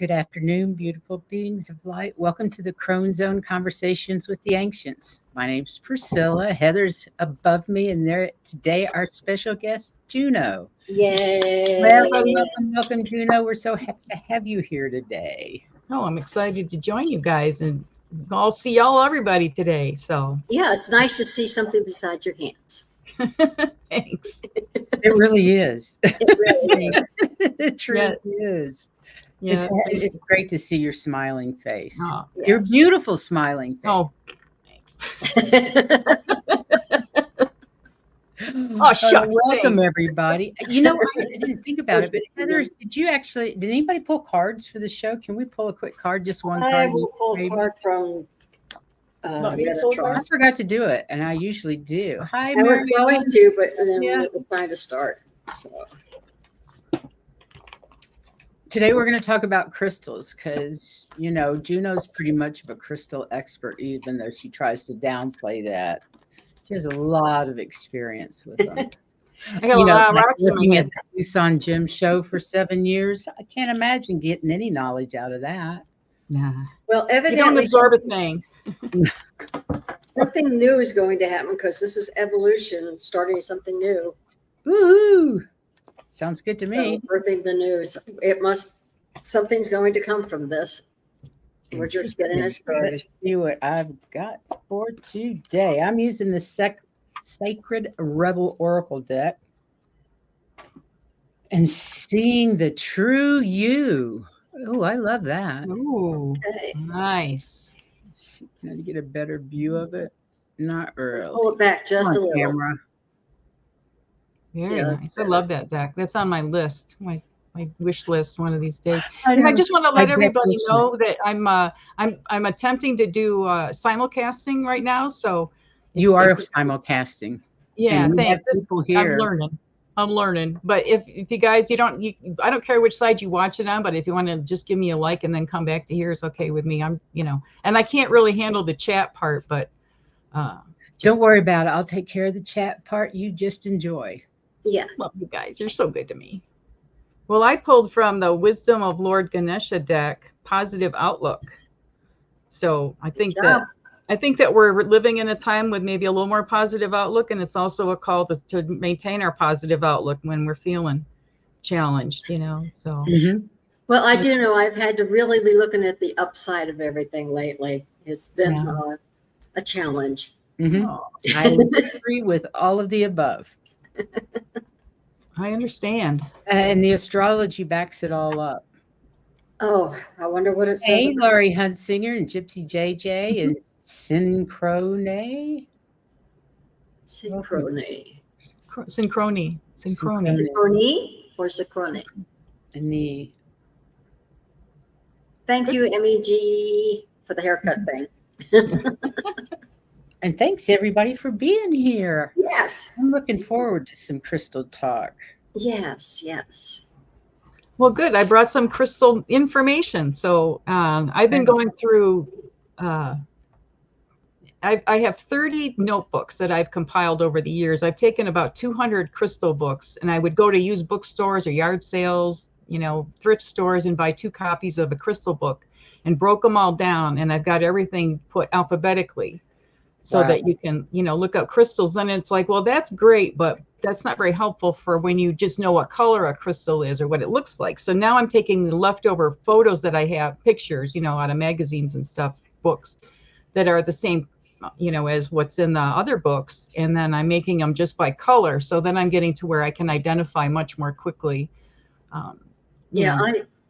Good afternoon, beautiful beings of light. Welcome to the Crone Zone Conversations with the Ancients. My name's Priscilla. Heather's above me, and there today our special guest, Juno. Yay! Welcome, Juno. We're so happy to have you here today. Oh, I'm excited to join you guys, and I'll see everybody today. So yeah, it's nice to see something besides your hands. Thanks. It really is. It really is. It truly is. Yeah, it's great to see your smiling face. Oh, yes. Your beautiful smiling face. Oh, thanks. Oh, shucks. Welcome, thanks. everybody. You know, I didn't think about it, but Heather, did anybody pull cards for the show? Can we pull a quick card? Just one I card? will pull a card from I forgot to do it, and I usually do. Hi, I was going to, but then Yeah. it was time to start. So. Today we're going to talk about crystals because, you know, Juno's pretty much of a crystal expert, even though she tries to downplay that. She has a lot of experience with them. I got a lot of rocks in my Looking head. at the Tucson Gym show for 7 years, I can't imagine getting any knowledge out of that. Nah. Well, You don't evidently absorb a thing. something new is going to happen because this is evolution, starting something new. Woohoo! Sounds good to me. So, birthing the news. Something's going to come from this. We're just getting it started. Let's see what I've got for today. I'm using the Sacred Rebel Oracle deck and seeing the true you. Oh, I love that. Ooh, Okay. nice. Let's see, can I get a better view of it? Not really. Pull it back just On a little. camera. Very Yeah. nice. I love that deck. That's on my list, my wish list one of these days. I And I know. just want to My let deck everybody wish know that I'm attempting to do simulcasting right now. So You are simulcasting. yeah, And we have thanks. people here. I'm learning. But if you guys, I don't care which side you watch it on, but if you want to just give me a like and then come back to here, it's okay with me. And I can't really handle the chat part, but Don't worry about it. I'll take care of the chat part. You just enjoy. Yeah. love you guys. You're so good to me. Well, I pulled from the Wisdom of Lord Ganesha deck, Positive Outlook. So I think that we're living in a time with maybe a little more positive outlook, and it's also a call to maintain our positive outlook when we're feeling challenged, So Mm-hmm. Well, I do know I've had to really be looking at the upside of everything lately. It's been a challenge. Mm-hmm. oh, I agree with all of the above. I understand. And the astrology backs it all up. Oh, I wonder what it says. Hey, Laurie Huntsinger and Gypsy JJ and Synchrone. Synchrony. Synchrony. Synchrony or synchrony? And the Thank you, MEG, for the haircut thing. and thanks everybody for being here. Yes. I'm looking forward to some crystal talk. Yes. Yes. Well, good. I brought some crystal information. So I've been going through, I have 30 notebooks that I've compiled over the years. I've taken about 200 crystal books, and I would go to used bookstores or yard sales, thrift stores, and buy 2 copies of a crystal book and broke them all down. And I've got everything put alphabetically so that you can, look up crystals. And it's like, well, that's great, but that's not very helpful for when you just know what color a crystal is or what it looks like. So now I'm taking the leftover photos that I have, pictures, out of magazines and stuff, books that are the same, as what's in the other books. And then I'm making them just by color. So then I'm getting to where I can identify much more quickly.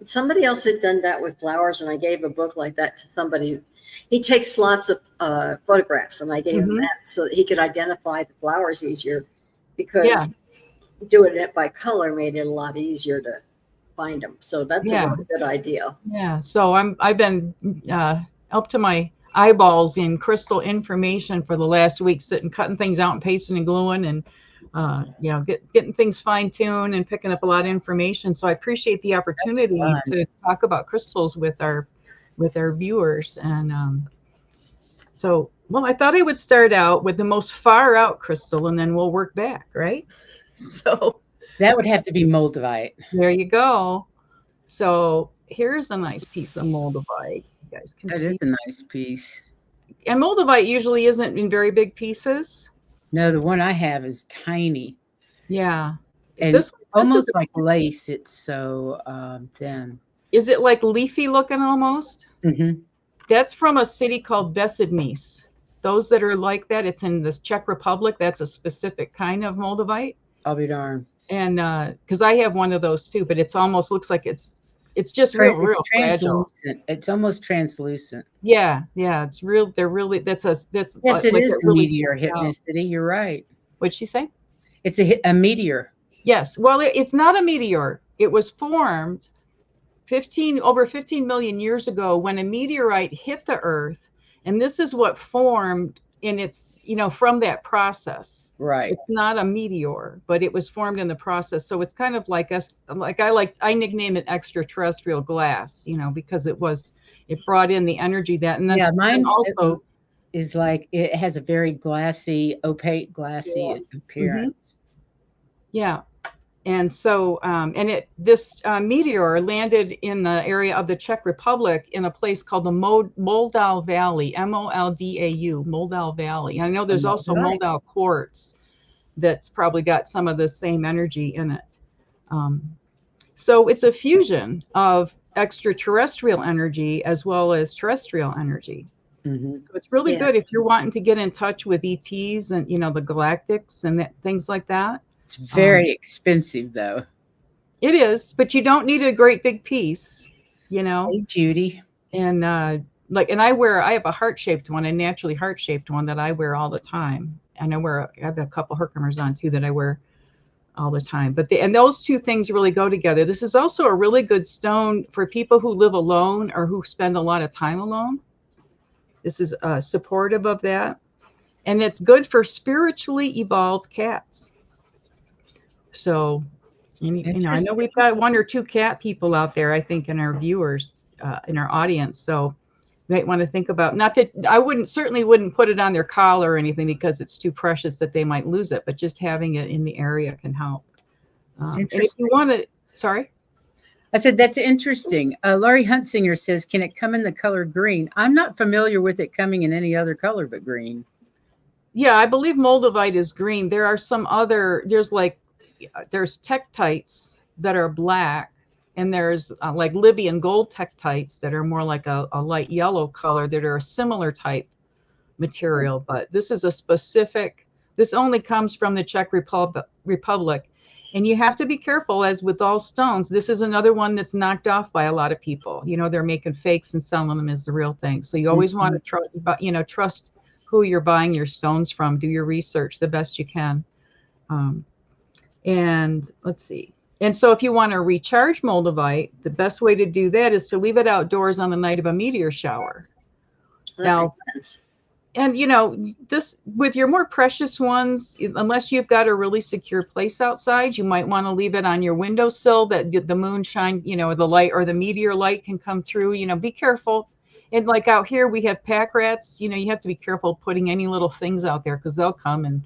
Somebody else had done that with flowers, and I gave a book like that to somebody. He takes lots of photographs, and I gave him that so that he could identify the flowers easier, because doing it by color made it a lot easier to find them. So that's a really good idea. Yeah. So I've been up to my eyeballs in crystal information for the last week, sitting, cutting things out and pasting and gluing, and getting things fine-tuned and picking up a lot of information. So I appreciate the opportunity to talk about crystals with our viewers. And I thought I would start out with the most far out crystal, and then we'll work back, right? So that would have to be moldavite. There you go. So here's a nice piece of moldavite. You guys can That see. is a nice piece. And moldavite usually isn't in very big pieces. No, the one I have is tiny. Yeah. And This almost is like lace. It's so thin. Is it like leafy looking almost? Mm-hmm. That's from a city called Vesednice. Those that are like that, it's in the Czech Republic. That's a specific kind of moldavite. I'll be darned. And because I have one of those too, but it's almost looks like it's just real fragile. It's almost translucent. Yeah, it's real. They're really Yes, like it is a really meteor hypnicity. You're right. What'd she say? It's a meteor. Yes. Well, it's not a meteor. It was formed over 15 million years ago when a meteorite hit the Earth, and this is what formed. And it's, from that process. Right. It's not a meteor, but it was formed in the process. So it's kind of like I nickname it extraterrestrial glass, because it brought in the energy that, and then mine also is like, it has a very glassy, opaque, glassy appearance. Mm-hmm. Yeah. And so, this meteor landed in the area of the Czech Republic in a place called the Moldau Valley, Moldau, Moldau Valley. I know there's also Moldau quartz that's probably got some of the same energy in it. So it's a fusion of extraterrestrial energy as well as terrestrial energy. Mm-hmm. So it's really good if you're wanting to get in touch with ETs and, the galactics and things like that. It's very expensive, though. It is, but you don't need a great big piece, Hey, Judy. And I have a heart-shaped one, a naturally heart-shaped one that I wear all the time. And I have a couple Herkimers on too that I wear all the time. But those two things really go together. This is also a really good stone for people who live alone or who spend a lot of time alone. This is supportive of that, and it's good for spiritually evolved cats. So, I know we've got one or two cat people out there, I think, in our viewers, in our audience. So you might want to think about, not that I certainly wouldn't put it on their collar or anything because it's too precious that they might lose it, but just having it in the area can help. And if you want to, sorry? I said, that's interesting. Laurie Huntsinger says, can it come in the color green? I'm not familiar with it coming in any other color but green. Yeah, I believe moldavite is green. There are some there's tektites that are black, and there's like Libyan gold tektites that are more like a light yellow color that are a similar type material. But this is this only comes from the Czech Republic. And you have to be careful, as with all stones. This is another one that's knocked off by a lot of people. They're making fakes and selling them as the real thing. So you always want to trust who you're buying your stones from. Do your research the best you can. And let's see. And so if you want to recharge moldavite, the best way to do that is to leave it outdoors on the night of a meteor shower. That makes sense. And this, with your more precious ones, unless you've got a really secure place outside, you might want to leave it on your windowsill that the moonshine, the light or the meteor light can come through. Be careful. And like out here, we have pack rats. You have to be careful putting any little things out there because they'll come and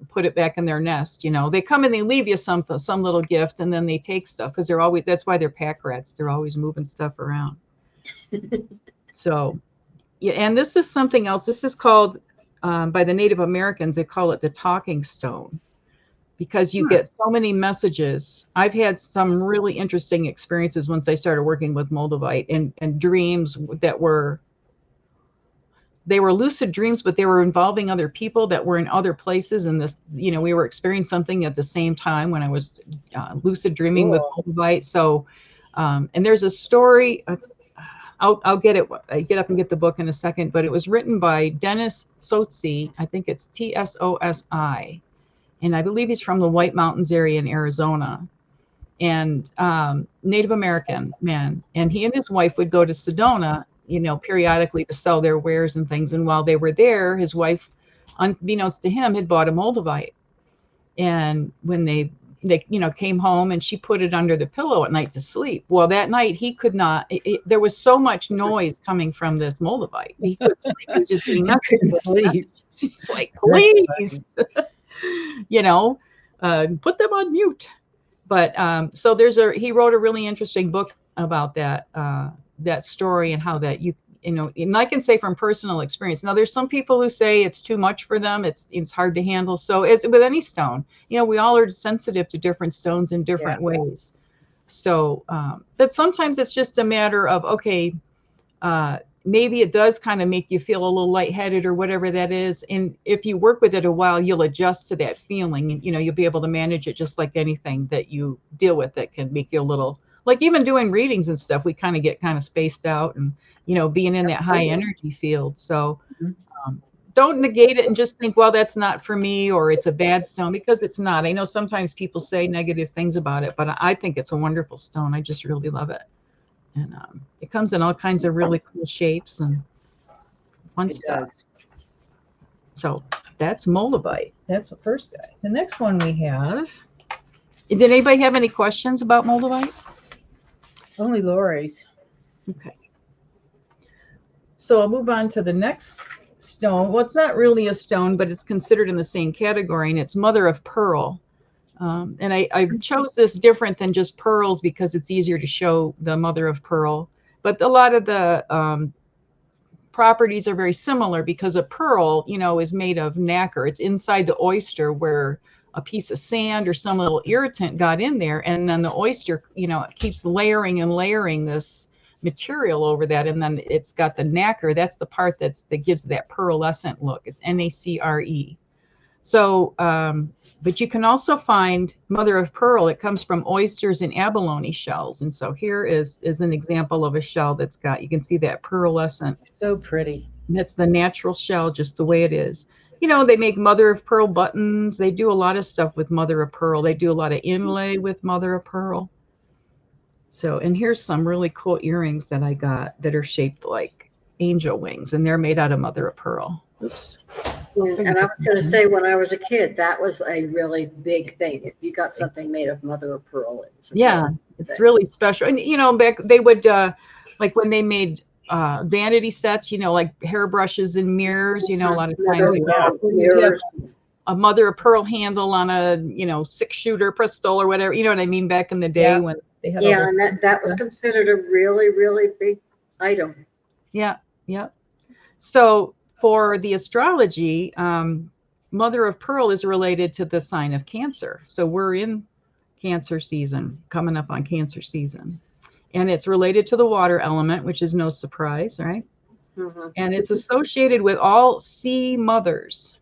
put it back in their nest. They come and they leave you some little gift, and then they take stuff because that's why they're pack rats. They're always moving stuff around. So, yeah. And this is something else. This is called, by the Native Americans, they call it the talking stone, because you get so many messages. I've had some really interesting experiences once I started working with moldavite, and dreams they were lucid dreams, but they were involving other people that were in other places. And this, we were experiencing something at the same time when I was lucid dreaming with moldavite. So, and there's a story. I'll get it. I get up and get the book in a second, but it was written by Dennis Tsotsi. I think it's Tsosi, and I believe he's from the White Mountains area in Arizona, and Native American man. And he and his wife would go to Sedona, periodically to sell their wares and things. And while they were there, his wife, unbeknownst to him, had bought a moldavite. And when they came home, and she put it under the pillow at night to sleep. Well, that night he could not. There was so much noise coming from this moldavite. He couldn't sleep. He was just being couldn't sleep. He's like, please, put them on mute. But so he wrote a really interesting book about that story and how that you know, and I can say from personal experience. Now, there's some people who say it's too much for them. It's hard to handle. So it's with any stone, you know, we all are sensitive to different stones in different ways. So, but sometimes it's just a matter of, okay, maybe it does kind of make you feel a little lightheaded or whatever that is. And if you work with it a while, you'll adjust to that feeling, and, you know, you'll be able to manage it just like anything that you deal with that can make you a little, like even doing readings and stuff, we kind of get kind of spaced out and, you know, being in that high energy field. So don't negate it and just think, well, that's not for me, or it's a bad stone, because it's not. I know sometimes people say negative things about it, but I think it's a wonderful stone. I just really love it. And it comes in all kinds of really cool shapes and fun stuff. Does. So that's Moldavite. That's the first guy. The next one we have. Did anybody have any questions about Moldavite? Only Lori's. Okay. So I'll move on to the next stone. Well, it's not really a stone, but it's considered in the same category, and it's mother of pearl. And I chose this different than just pearls because it's easier to show the mother of pearl. But a lot of the properties are very similar, because a pearl, you know, is made of nacre. It's inside the oyster, where a piece of sand or some little irritant got in there, and then the oyster, you know, it keeps layering and layering this material over that, and then it's got the nacre. That's the part that gives that pearlescent look. It's NACRE. So, but you can also find mother of pearl. It comes from oysters and abalone shells. And so here is an example of a shell that's got, you can see that pearlescent. So pretty. That's the natural shell, just the way it is. You know, they make mother of pearl buttons. They do a lot of stuff with mother of pearl. They do a lot of inlay with mother of pearl. So, and here's some really cool earrings that I got that are shaped like angel wings, and they're made out of mother of pearl. Oops. And I was going to say, when I was a kid, that was a really big thing. If you got something made of mother of pearl, it's really special. And, you know, back they would like when they made vanity sets, you know, like hairbrushes and mirrors, you know, a lot of times a mother of pearl handle on a, you know, 6-shooter pistol or whatever, you know what I mean, back in the day when they had and that was considered a really, really big item. Yeah. So for the astrology, mother of pearl is related to the sign of Cancer. So we're in Cancer season, coming up on Cancer season. And it's related to the water element, which is no surprise, right? And it's associated with all sea mothers.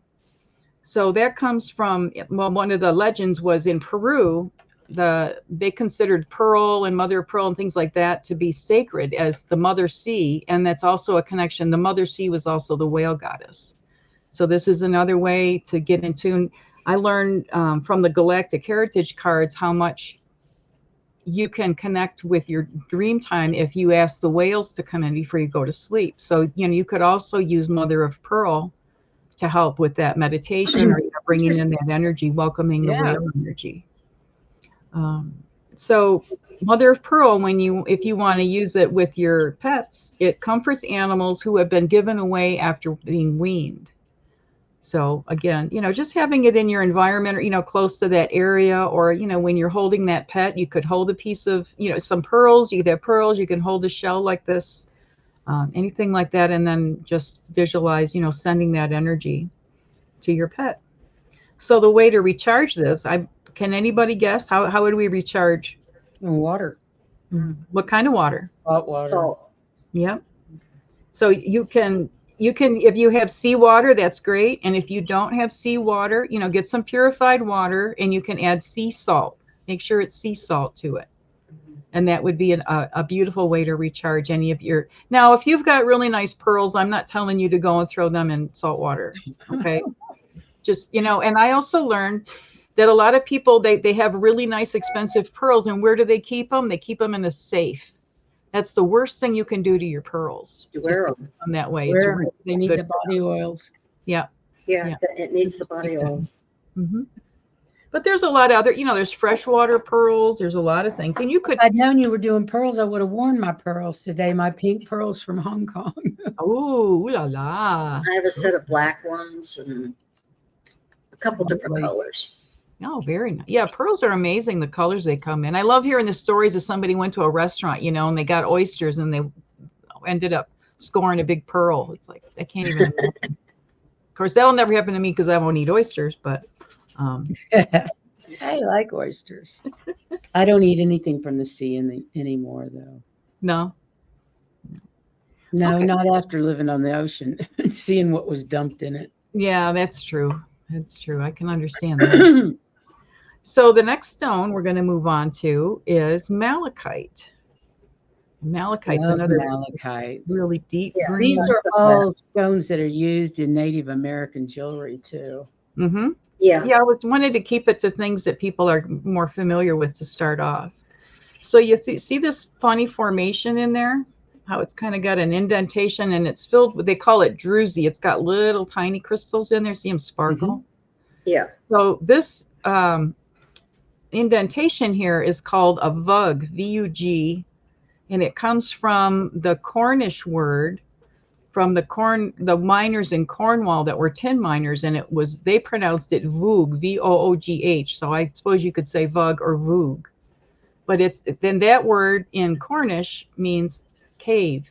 So that comes from, well, one of the legends was in Peru, they considered pearl and mother of pearl and things like that to be sacred as the mother sea. And that's also a connection. The mother sea was also the whale goddess. So this is another way to get in tune. I learned from the Galactic Heritage cards how much you can connect with your dream time if you ask the whales to come in before you go to sleep. So, you know, you could also use mother of pearl to help with that meditation, or bringing in that energy, welcoming the whale energy. So mother of pearl, if you want to use it with your pets, it comforts animals who have been given away after being weaned. So again, you know, just having it in your environment, or, you know, close to that area, or, you know, when you're holding that pet, you could hold a piece of, you know, some pearls. You could have pearls. You can hold a shell like this, anything like that, and then just visualize, you know, sending that energy to your pet. So the way to recharge this, can anybody guess how would we recharge? Water. What kind of water? Salt water. Salt. Yep. So you can, if you have seawater, that's great. And if you don't have seawater, you know, get some purified water, and you can add sea salt. Make sure it's sea salt to it. And that would be a beautiful way to recharge any of your. Now, if you've got really nice pearls, I'm not telling you to go and throw them in salt water. Okay. Just, you know, and I also learned that a lot of people, they have really nice, expensive pearls. And where do they keep them? They keep them in a safe. That's the worst thing you can do to your pearls. You wear them that way. They need the body oils. Yeah, it needs the body oils. But there's a lot of other, you know, there's freshwater pearls. There's a lot of things. And you could. If I'd known you were doing pearls, I would have worn my pearls today, my pink pearls from Hong Kong. Oh, la la. I have a set of black ones and a couple different colors. Oh, very nice. Yeah, pearls are amazing, the colors they come in. I love hearing the stories of somebody went to a restaurant, and they got oysters and they ended up scoring a big pearl. It's like, I can't even imagine. Of course, that'll never happen to me because I won't eat oysters, but I like oysters. I don't eat anything from the sea anymore, though. no. No, Okay. not after living on the ocean and seeing what was dumped in it. Yeah, that's true. That's true. I can understand that. So the next stone we're going to move on to is malachite. Malachite's Love another malachite. really deep Yeah, green. These are all stones that are used in Native American jewelry too. Mm-hmm. Yeah. Yeah, I wanted to keep it to things that people are more familiar with to start off. So you see this funny formation in there? How it's kind of got an indentation and it's filled with, they call it druzy. It's got little tiny crystals in there. See them sparkle? Yeah. So this indentation here is called a vug, V-U-G, and it comes from the Cornish word from the miners in Cornwall that were tin miners, and they pronounced it voog, V-O-O-G-H. So I suppose you could say vug or voog, but then that word in Cornish means cave.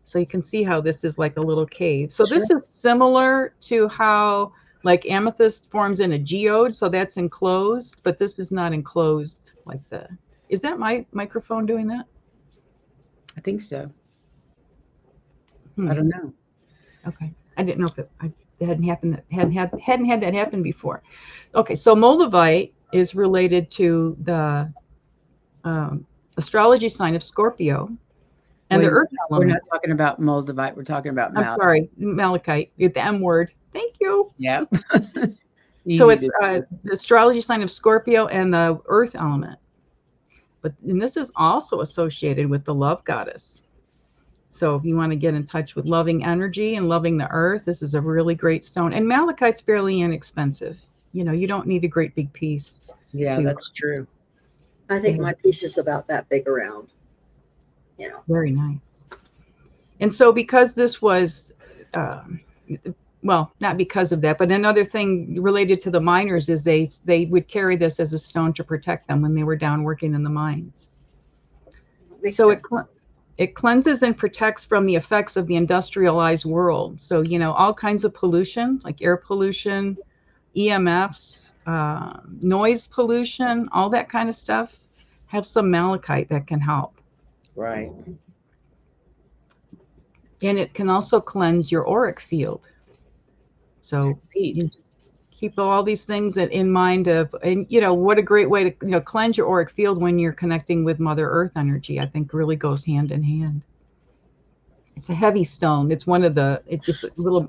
So you can see how this is like a little cave. So this is similar to how like amethyst forms in a geode. So that's enclosed, but this is not enclosed like is that my microphone doing that? I think so. I don't know. Okay. I didn't know if it hadn't happened, hadn't had that happen before. Okay. So moldavite is related to the astrology sign of Scorpio. And the earth element. We're not talking about moldavite. We're talking about malachite. I'm sorry, malachite, the M word. Thank you. Yeah. So it's the astrology sign of Scorpio and the earth element. And this is also associated with the love goddess. So if you want to get in touch with loving energy and loving the earth, this is a really great stone. And malachite's fairly inexpensive. You don't need a great big piece. Yeah, that's true. I think my piece is about that big around. Very nice. And so because this was, well, not because of that, but another thing related to the miners is they would carry this as a stone to protect them when they were down working in the mines. So it cleanses and protects from the effects of the industrialized world. So, all kinds of pollution, like air pollution, EMFs, noise pollution, all that kind of stuff, have some malachite that can help. Right. And it can also cleanse your auric field. So you just keep all these things in mind and what a great way to cleanse your auric field when you're connecting with Mother Earth energy, I think really goes hand in hand. It's a heavy stone. It's it's just a little,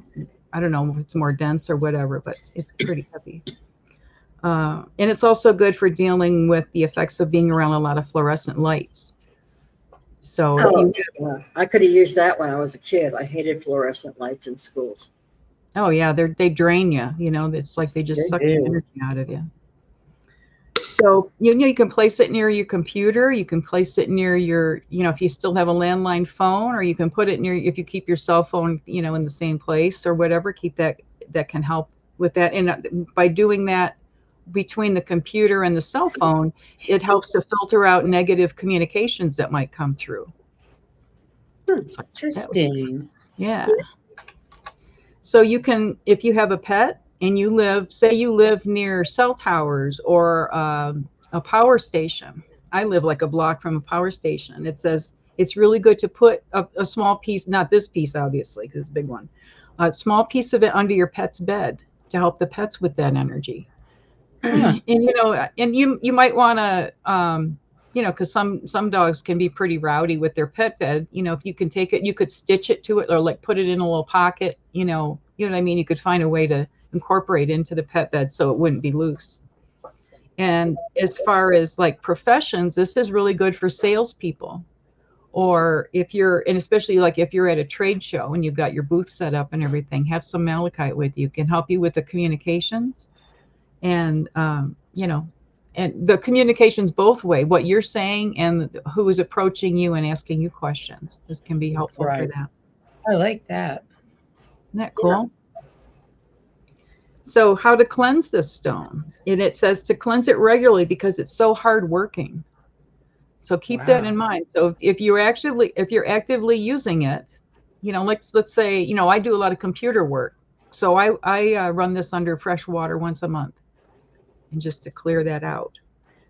I don't know if it's more dense or whatever, but it's pretty heavy. And it's also good for dealing with the effects of being around a lot of fluorescent lights. So I could have used that when I was a kid. I hated fluorescent lights in schools. Oh yeah, they drain you. It's like they just suck the energy out of you. So you can place it near your computer. You can place it near your, if you still have a landline phone, or you can put it near if you keep your cell phone, in the same place or whatever. Keep that can help with that. And by doing that between the computer and the cell phone, it helps to filter out negative communications that might come through. Interesting. Yeah. So you can, if you have a pet and you live near cell towers or a power station. I live like a block from a power station. It says it's really good to put a small piece, not this piece obviously because it's a big one, a small piece of it under your pet's bed to help the pets with that energy. And you might want to because some dogs can be pretty rowdy with their pet bed. If you can take it, you could stitch it to it or like put it in a little pocket. You know what I mean. You could find a way to incorporate into the pet bed so it wouldn't be loose. And as far as like professions, this is really good for salespeople, or and especially like if you're at a trade show and you've got your booth set up and everything, have some malachite with you. It can help you with the communications. And, and the communications both way, what you're saying and who is approaching you and asking you questions. This can be helpful for that. I like that. Isn't that cool? So how to cleanse this stone? And it says to cleanse it regularly because it's so hard working. So keep that in mind. So if you're actively using it, let's say, I do a lot of computer work. So I run this under fresh water once a month, and just to clear that out.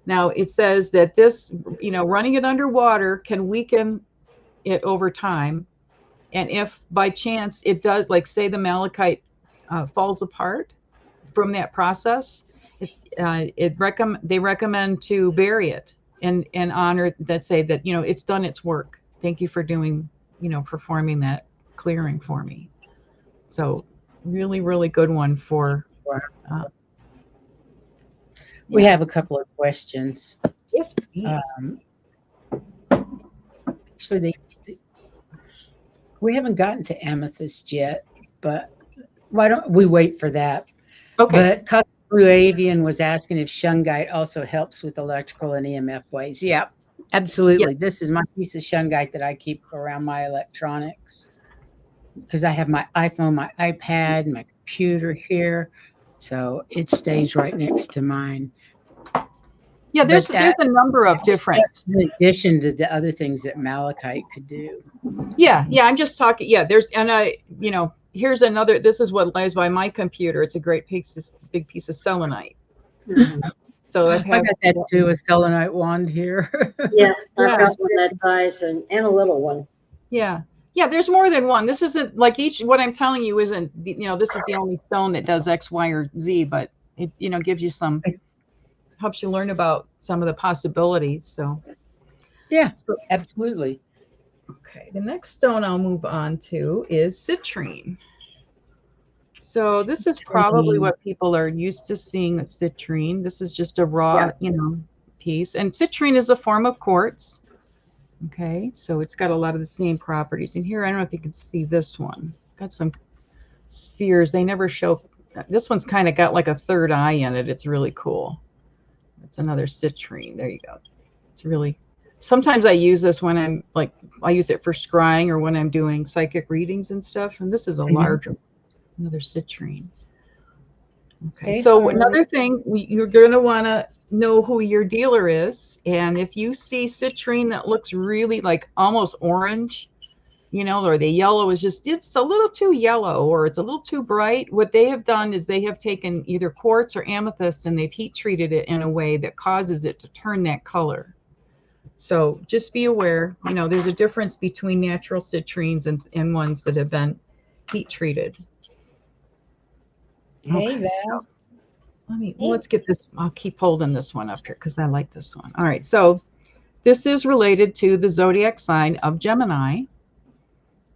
Now it says that this, running it underwater can weaken it over time. And if by chance it does, like say the malachite falls apart from that process, they recommend to bury it and honor that, say that, it's done its work. Thank you for doing, performing that clearing for me. So really, really good one for. We have a couple of questions. Yes, please. Actually, we haven't gotten to amethyst yet, but why don't we wait for that? Okay. But Cosmic Blue Avian was asking if shungite also helps with electrical and EMF waves. Yeah, absolutely. Yep. This is my piece of shungite that I keep around my electronics because I have my iPhone, my iPad, my computer here. So it stays right next to mine. Yeah, there's a number of different. In addition to the other things that malachite could do. Yeah, I'm just talking. Yeah, here's another. This is what lies by my computer. It's a great big piece of selenite. So I got that too, a selenite wand here. Yeah, I've got one that size and a little one. Yeah. There's more than one. This isn't like what I'm telling you isn't. This is the only stone that does X, Y, or Z, but it gives you some. Helps you learn about some of the possibilities. So, yeah, absolutely. Okay, the next stone I'll move on to is citrine. So this is probably what people are used to seeing with citrine. This is just a raw, piece. And citrine is a form of quartz. Okay, so it's got a lot of the same properties. And here, I don't know if you can see this one. Got some spheres. They never show. This one's kind of got like a third eye in it. It's really cool. It's another citrine. There you go. It's really, sometimes I use this when I use it for scrying or when I'm doing psychic readings and stuff. And this is a larger, another citrine. Okay. So another thing, you're going to want to know who your dealer is. And if you see citrine that looks really like almost orange, or the yellow is just, it's a little too yellow or it's a little too bright. What they have done is they have taken either quartz or amethyst and they've heat treated it in a way that causes it to turn that color. So just be aware, there's a difference between natural citrines and ones that have been heat treated. Hey, Val. Let's get this. I'll keep holding this one up here because I like this one. All right. So this is related to the zodiac sign of Gemini.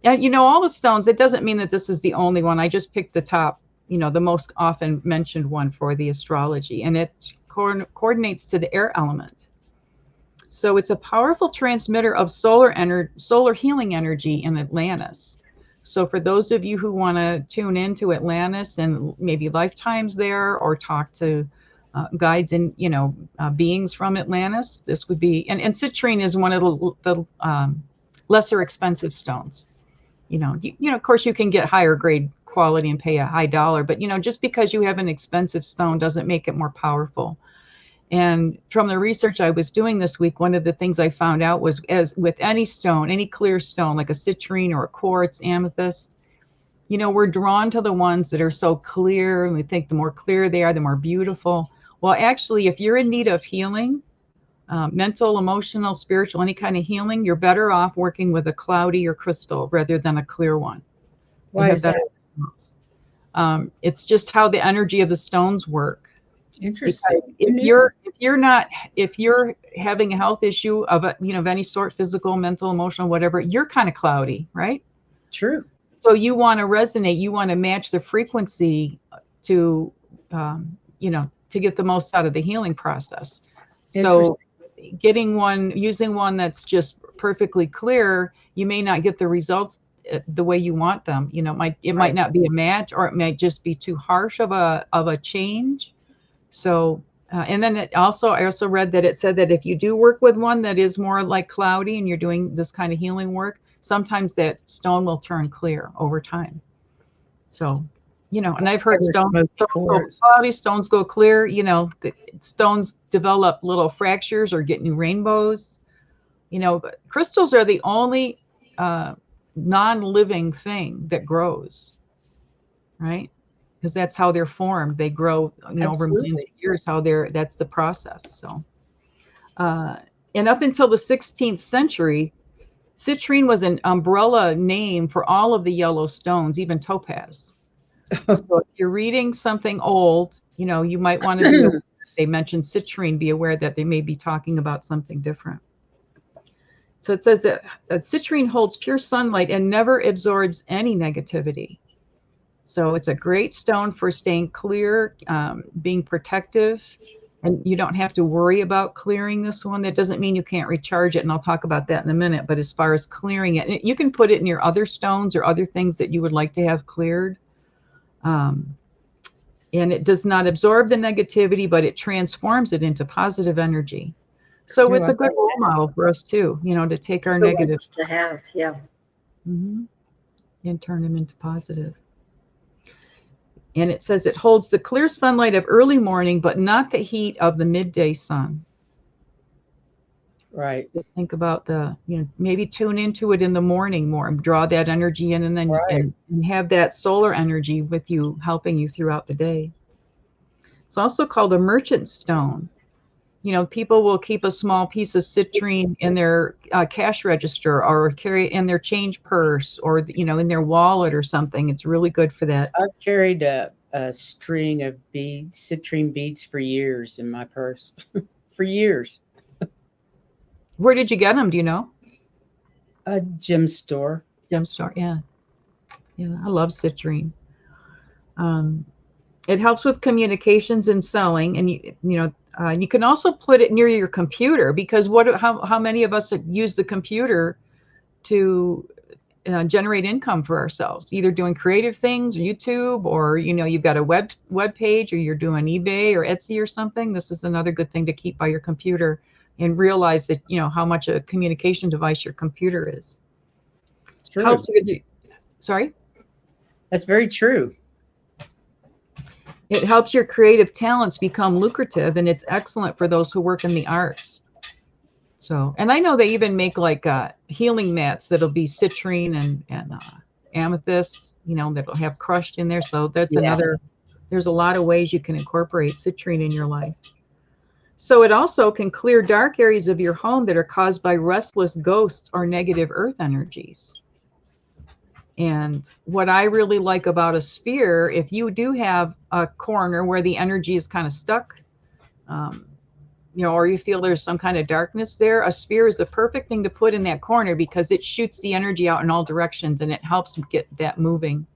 And, all the stones, it doesn't mean that this is the only one. I just picked the top, the most often mentioned one for the astrology. And it coordinates to the air element. So it's a powerful transmitter of solar healing energy in Atlantis. So for those of you who want to tune into Atlantis and maybe lifetimes there or talk to guides and, beings from Atlantis, this would be, and citrine is one of the lesser expensive stones. Of course you can get higher grade quality and pay a high dollar, but just because you have an expensive stone doesn't make it more powerful. And from the research I was doing this week, one of the things I found out was, as with any stone, any clear stone, like a citrine or a quartz, amethyst, we're drawn to the ones that are so clear. And we think the more clear they are, the more beautiful. Well, actually, if you're in need of healing, mental, emotional, spiritual, any kind of healing, you're better off working with a cloudier crystal rather than a clear one. Why is that? It's just how the energy of the stones work. Interesting. Because if you're having a health issue of any sort, physical, mental, emotional, whatever, you're kind of cloudy, right? True. So you want to resonate, you want to match the frequency to, to get the most out of the healing process. So using one that's just perfectly clear, you may not get the results the way you want them. It might not be a match, or it might just be too harsh of a change. So, and then I also read that it said that if you do work with one that is more like cloudy and you're doing this kind of healing work, sometimes that stone will turn clear over time. So you know, and I've heard stones go quartz. cloudy, stones go clear, you know, stones develop little fractures or get new rainbows, you know, but crystals are the only non-living thing that grows, right? Because that's how they're formed. They grow, you know, over millions of years, that's the process. So, and up until the 16th century, citrine was an umbrella name for all of the yellow stones, even topaz. So if you're reading something old, you know, you might want to be aware, they mention citrine, be aware that they may be talking about something different. So it says that citrine holds pure sunlight and never absorbs any negativity. So it's a great stone for staying clear, being protective, and you don't have to worry about clearing this one. That doesn't mean you can't recharge it, and I'll talk about that in a minute. But as far as clearing it, you can put it in your other stones or other things that you would like to have cleared. And it does not absorb the negativity, but it transforms it into positive energy. So it's a good role model for us too, you know, to take our negative to have, yeah, and turn them into positive. And it says it holds the clear sunlight of early morning, but not the heat of the midday sun. Right. So think about you know, maybe tune into it in the morning more and draw that energy in, and then and have that solar energy with you, helping you throughout the day. It's also called a merchant stone. You know, people will keep a small piece of citrine in their cash register, or carry it in their change purse, or, you know, in their wallet or something. It's really good for that. I've carried a string of beads, citrine beads, for years in my purse. For years. Where did you get them? Do you know? A gem store. Gem store, yeah. Yeah, I love citrine. It helps with communications and selling, and you know, you can also put it near your computer, because how many of us use the computer to generate income for ourselves, either doing creative things, or YouTube, or, you know, you've got a web page, or you're doing eBay or Etsy or something. This is another good thing to keep by your computer, and realize that, you know, how much a communication device your computer is. True. Helps you, sorry? That's very true. It helps your creative talents become lucrative, and it's excellent for those who work in the arts. So, and I know they even make like healing mats that'll be citrine and amethyst, you know, that'll have crushed in there. So that's another, there's a lot of ways you can incorporate citrine in your life. So it also can clear dark areas of your home that are caused by restless ghosts or negative earth energies. And what I really like about a sphere, if you do have a corner where the energy is kind of stuck, you know, or you feel there's some kind of darkness there, a sphere is the perfect thing to put in that corner, because it shoots the energy out in all directions, and it helps get that moving,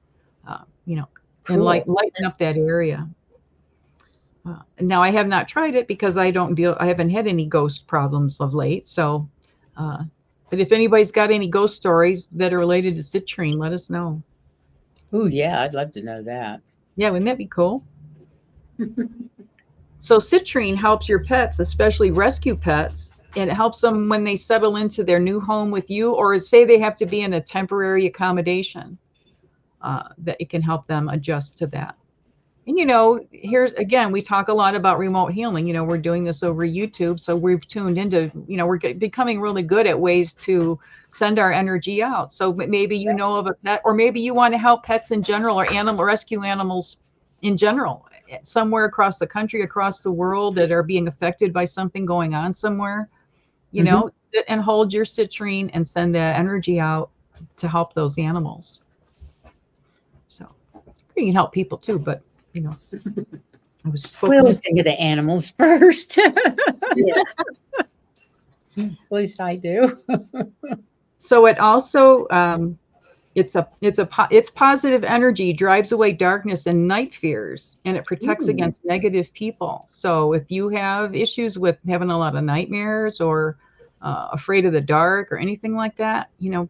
you know, and lighten up that area. Now, I have not tried it because I haven't had any ghost problems of late. So, but if anybody's got any ghost stories that are related to citrine, let us know. Oh, yeah, I'd love to know that. Yeah, wouldn't that be cool? So citrine helps your pets, especially rescue pets, and it helps them when they settle into their new home with you, or say they have to be in a temporary accommodation, that it can help them adjust to that. And, you know, here's, again, we talk a lot about remote healing. You know, we're doing this over YouTube. So we've tuned into, you know, we're becoming really good at ways to send our energy out. So maybe you know of a pet, or maybe you want to help pets in general, or rescue animals in general, somewhere across the country, across the world, that are being affected by something going on somewhere. You know, sit and hold your citrine and send that energy out to help those animals. So you can help people too, but, you know, I was just we always think of the animals first. Yeah. At least I do. So it also, it's positive energy, drives away darkness and night fears, and it protects against negative people. So if you have issues with having a lot of nightmares, or afraid of the dark, or anything like that, you know,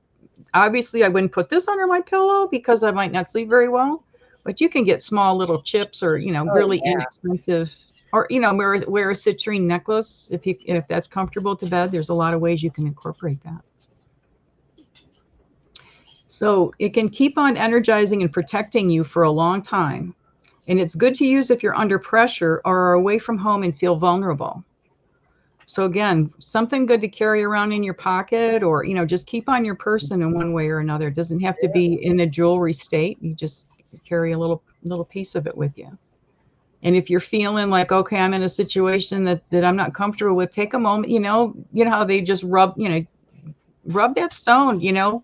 obviously I wouldn't put this under my pillow because I might not sleep very well. But you can get small little chips, or, you know, really inexpensive, or, you know, wear a citrine necklace if that's comfortable to bed. There's a lot of ways you can incorporate that. So it can keep on energizing and protecting you for a long time. And it's good to use if you're under pressure or are away from home and feel vulnerable. So again, something good to carry around in your pocket, or, just keep on your person in one way or another. It doesn't have to be in a jewelry state. You just carry a little piece of it with you. And if you're feeling like, okay, I'm in a situation that I'm not comfortable with, take a moment, you know how they just rub that stone,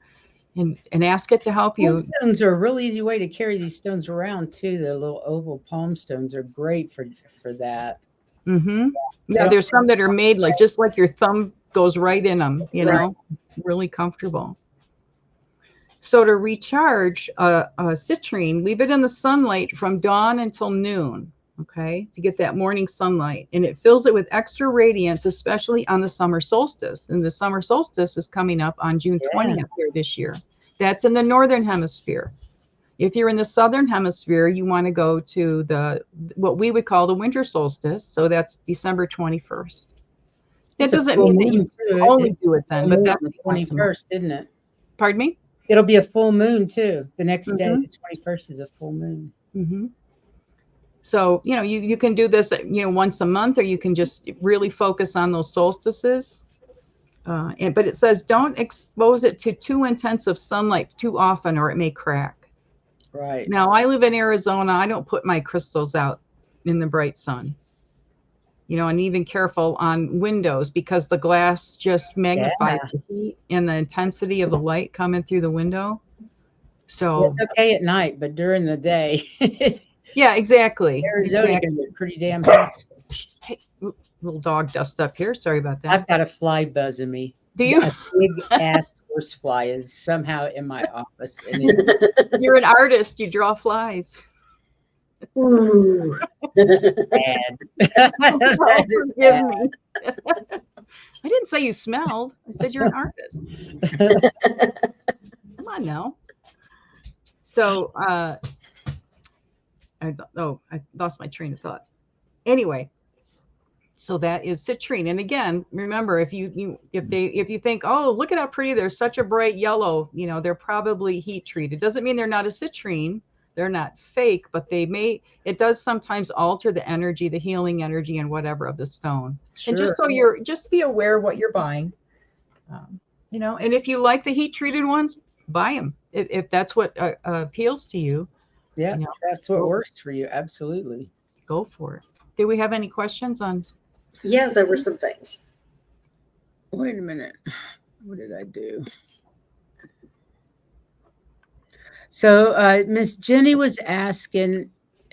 and ask it to help you. Palm stones are a real easy way to carry these stones around too. The little oval palm stones are great for that. Mm-hmm. Yeah, there's some that are made just like your thumb goes right in them, really comfortable. So to recharge citrine, leave it in the sunlight from dawn until noon, okay, to get that morning sunlight. And it fills it with extra radiance, especially on the summer solstice. And the summer solstice is coming up on June 20th here this year. That's in the northern hemisphere. If you're in the southern hemisphere, you want to go to what we would call the winter solstice. So that's December 21st. That doesn't mean that you only do it then, but that's the 21st, isn't it? Pardon me? It'll be a full moon too. The next day, the 21st is a full moon. Mm-hmm. So, you can do this, once a month, or you can just really focus on those solstices. But it says don't expose it to too intensive sunlight too often, or it may crack. Right. Now, I live in Arizona. I don't put my crystals out in the bright sun. And even careful on windows, because the glass just magnifies the heat and the intensity of the light coming through the window. So it's okay at night, but during the day. Yeah, exactly. Arizona can get pretty damn hot. Hey, little dog dust up here. Sorry about that. I've got a fly buzzing me. Do you? A big ass horsefly is somehow in my office, and You're an artist. You draw flies. Ooh. Bad. That is Forgive bad. me. I didn't say you smelled. I said you're an artist. Come on now. So, I lost my train of thought. Anyway, so that is citrine. And again, remember, if you think, oh, look at how pretty, they're such a bright yellow, they're probably heat treated. It doesn't mean they're not a citrine. They're not fake, but it does sometimes alter the energy, the healing energy and whatever of the stone. Sure. And just be aware of what you're buying. And if you like the heat treated ones, buy them. If that's what appeals to you. Yeah, that's what works for you. Absolutely. Go for it. Do we have any questions on? Yeah, there were some things. Wait a minute. What did I do? So Miss Jenny was asking,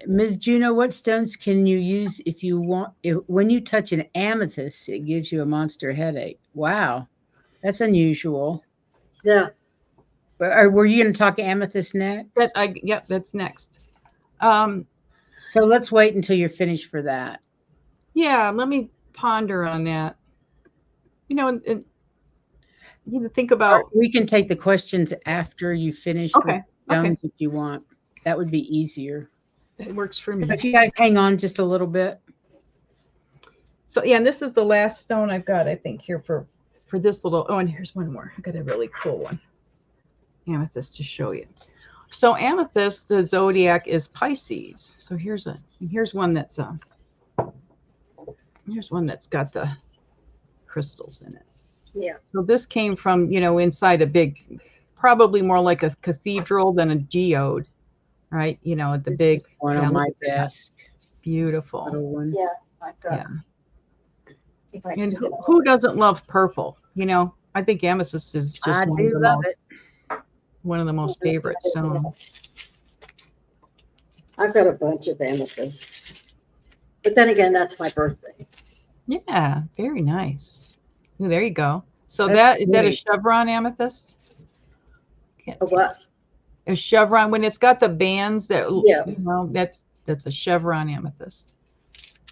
Ms. Juno, what stones can you use if you want? When you touch an amethyst, it gives you a monster headache. Wow, that's unusual. Yeah. Were you going to talk amethyst next? Yep, that's next. So let's wait until you're finished for that. Yeah, let me ponder on that. Think about. We can take the questions after you finish. Okay. Stones if you want. That would be easier. It works for me. If you guys hang on just a little bit. So yeah, and this is the last stone I've got, I think, here for this little. Oh, and here's one more. I got a really cool one. Amethyst to show you. So amethyst, the zodiac is Pisces. So here's one that's got the crystals in it. Yeah. So this came from, inside a big, probably more like a cathedral than a geode, right? At the big one on my desk. Beautiful. One. Yeah, I've got. Yeah. And who doesn't love purple? I think amethyst is just I do love it. One of the most favorite stones. I've got a bunch of amethysts. But then again, that's my birthday. Yeah, very nice. Ooh, there you go. So is that a chevron amethyst? A what? A chevron, when it's got the bands that, yeah. That's a chevron amethyst.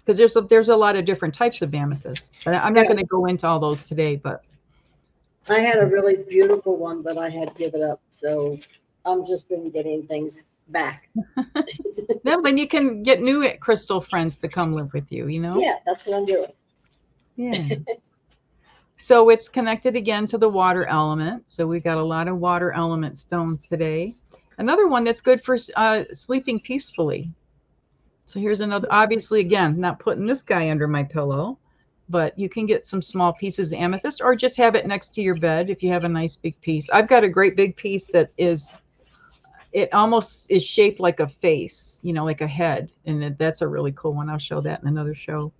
Because there's a lot of different types of amethysts. But I'm not going to go into all those today, but. I had a really beautiful one, but I had to give it up. So I'm just been getting things back. Then you can get new crystal friends to come live with you, Yeah, that's what I'm doing. Yeah. So it's connected again to the water element. So we got a lot of water element stones today. Another one that's good for sleeping peacefully. So here's another, obviously, again, not putting this guy under my pillow, but you can get some small pieces of amethyst or just have it next to your bed if you have a nice big piece. I've got a great big piece that is, it almost is shaped like a face, you know, like a head. And that's a really cool one. I'll show that in another show.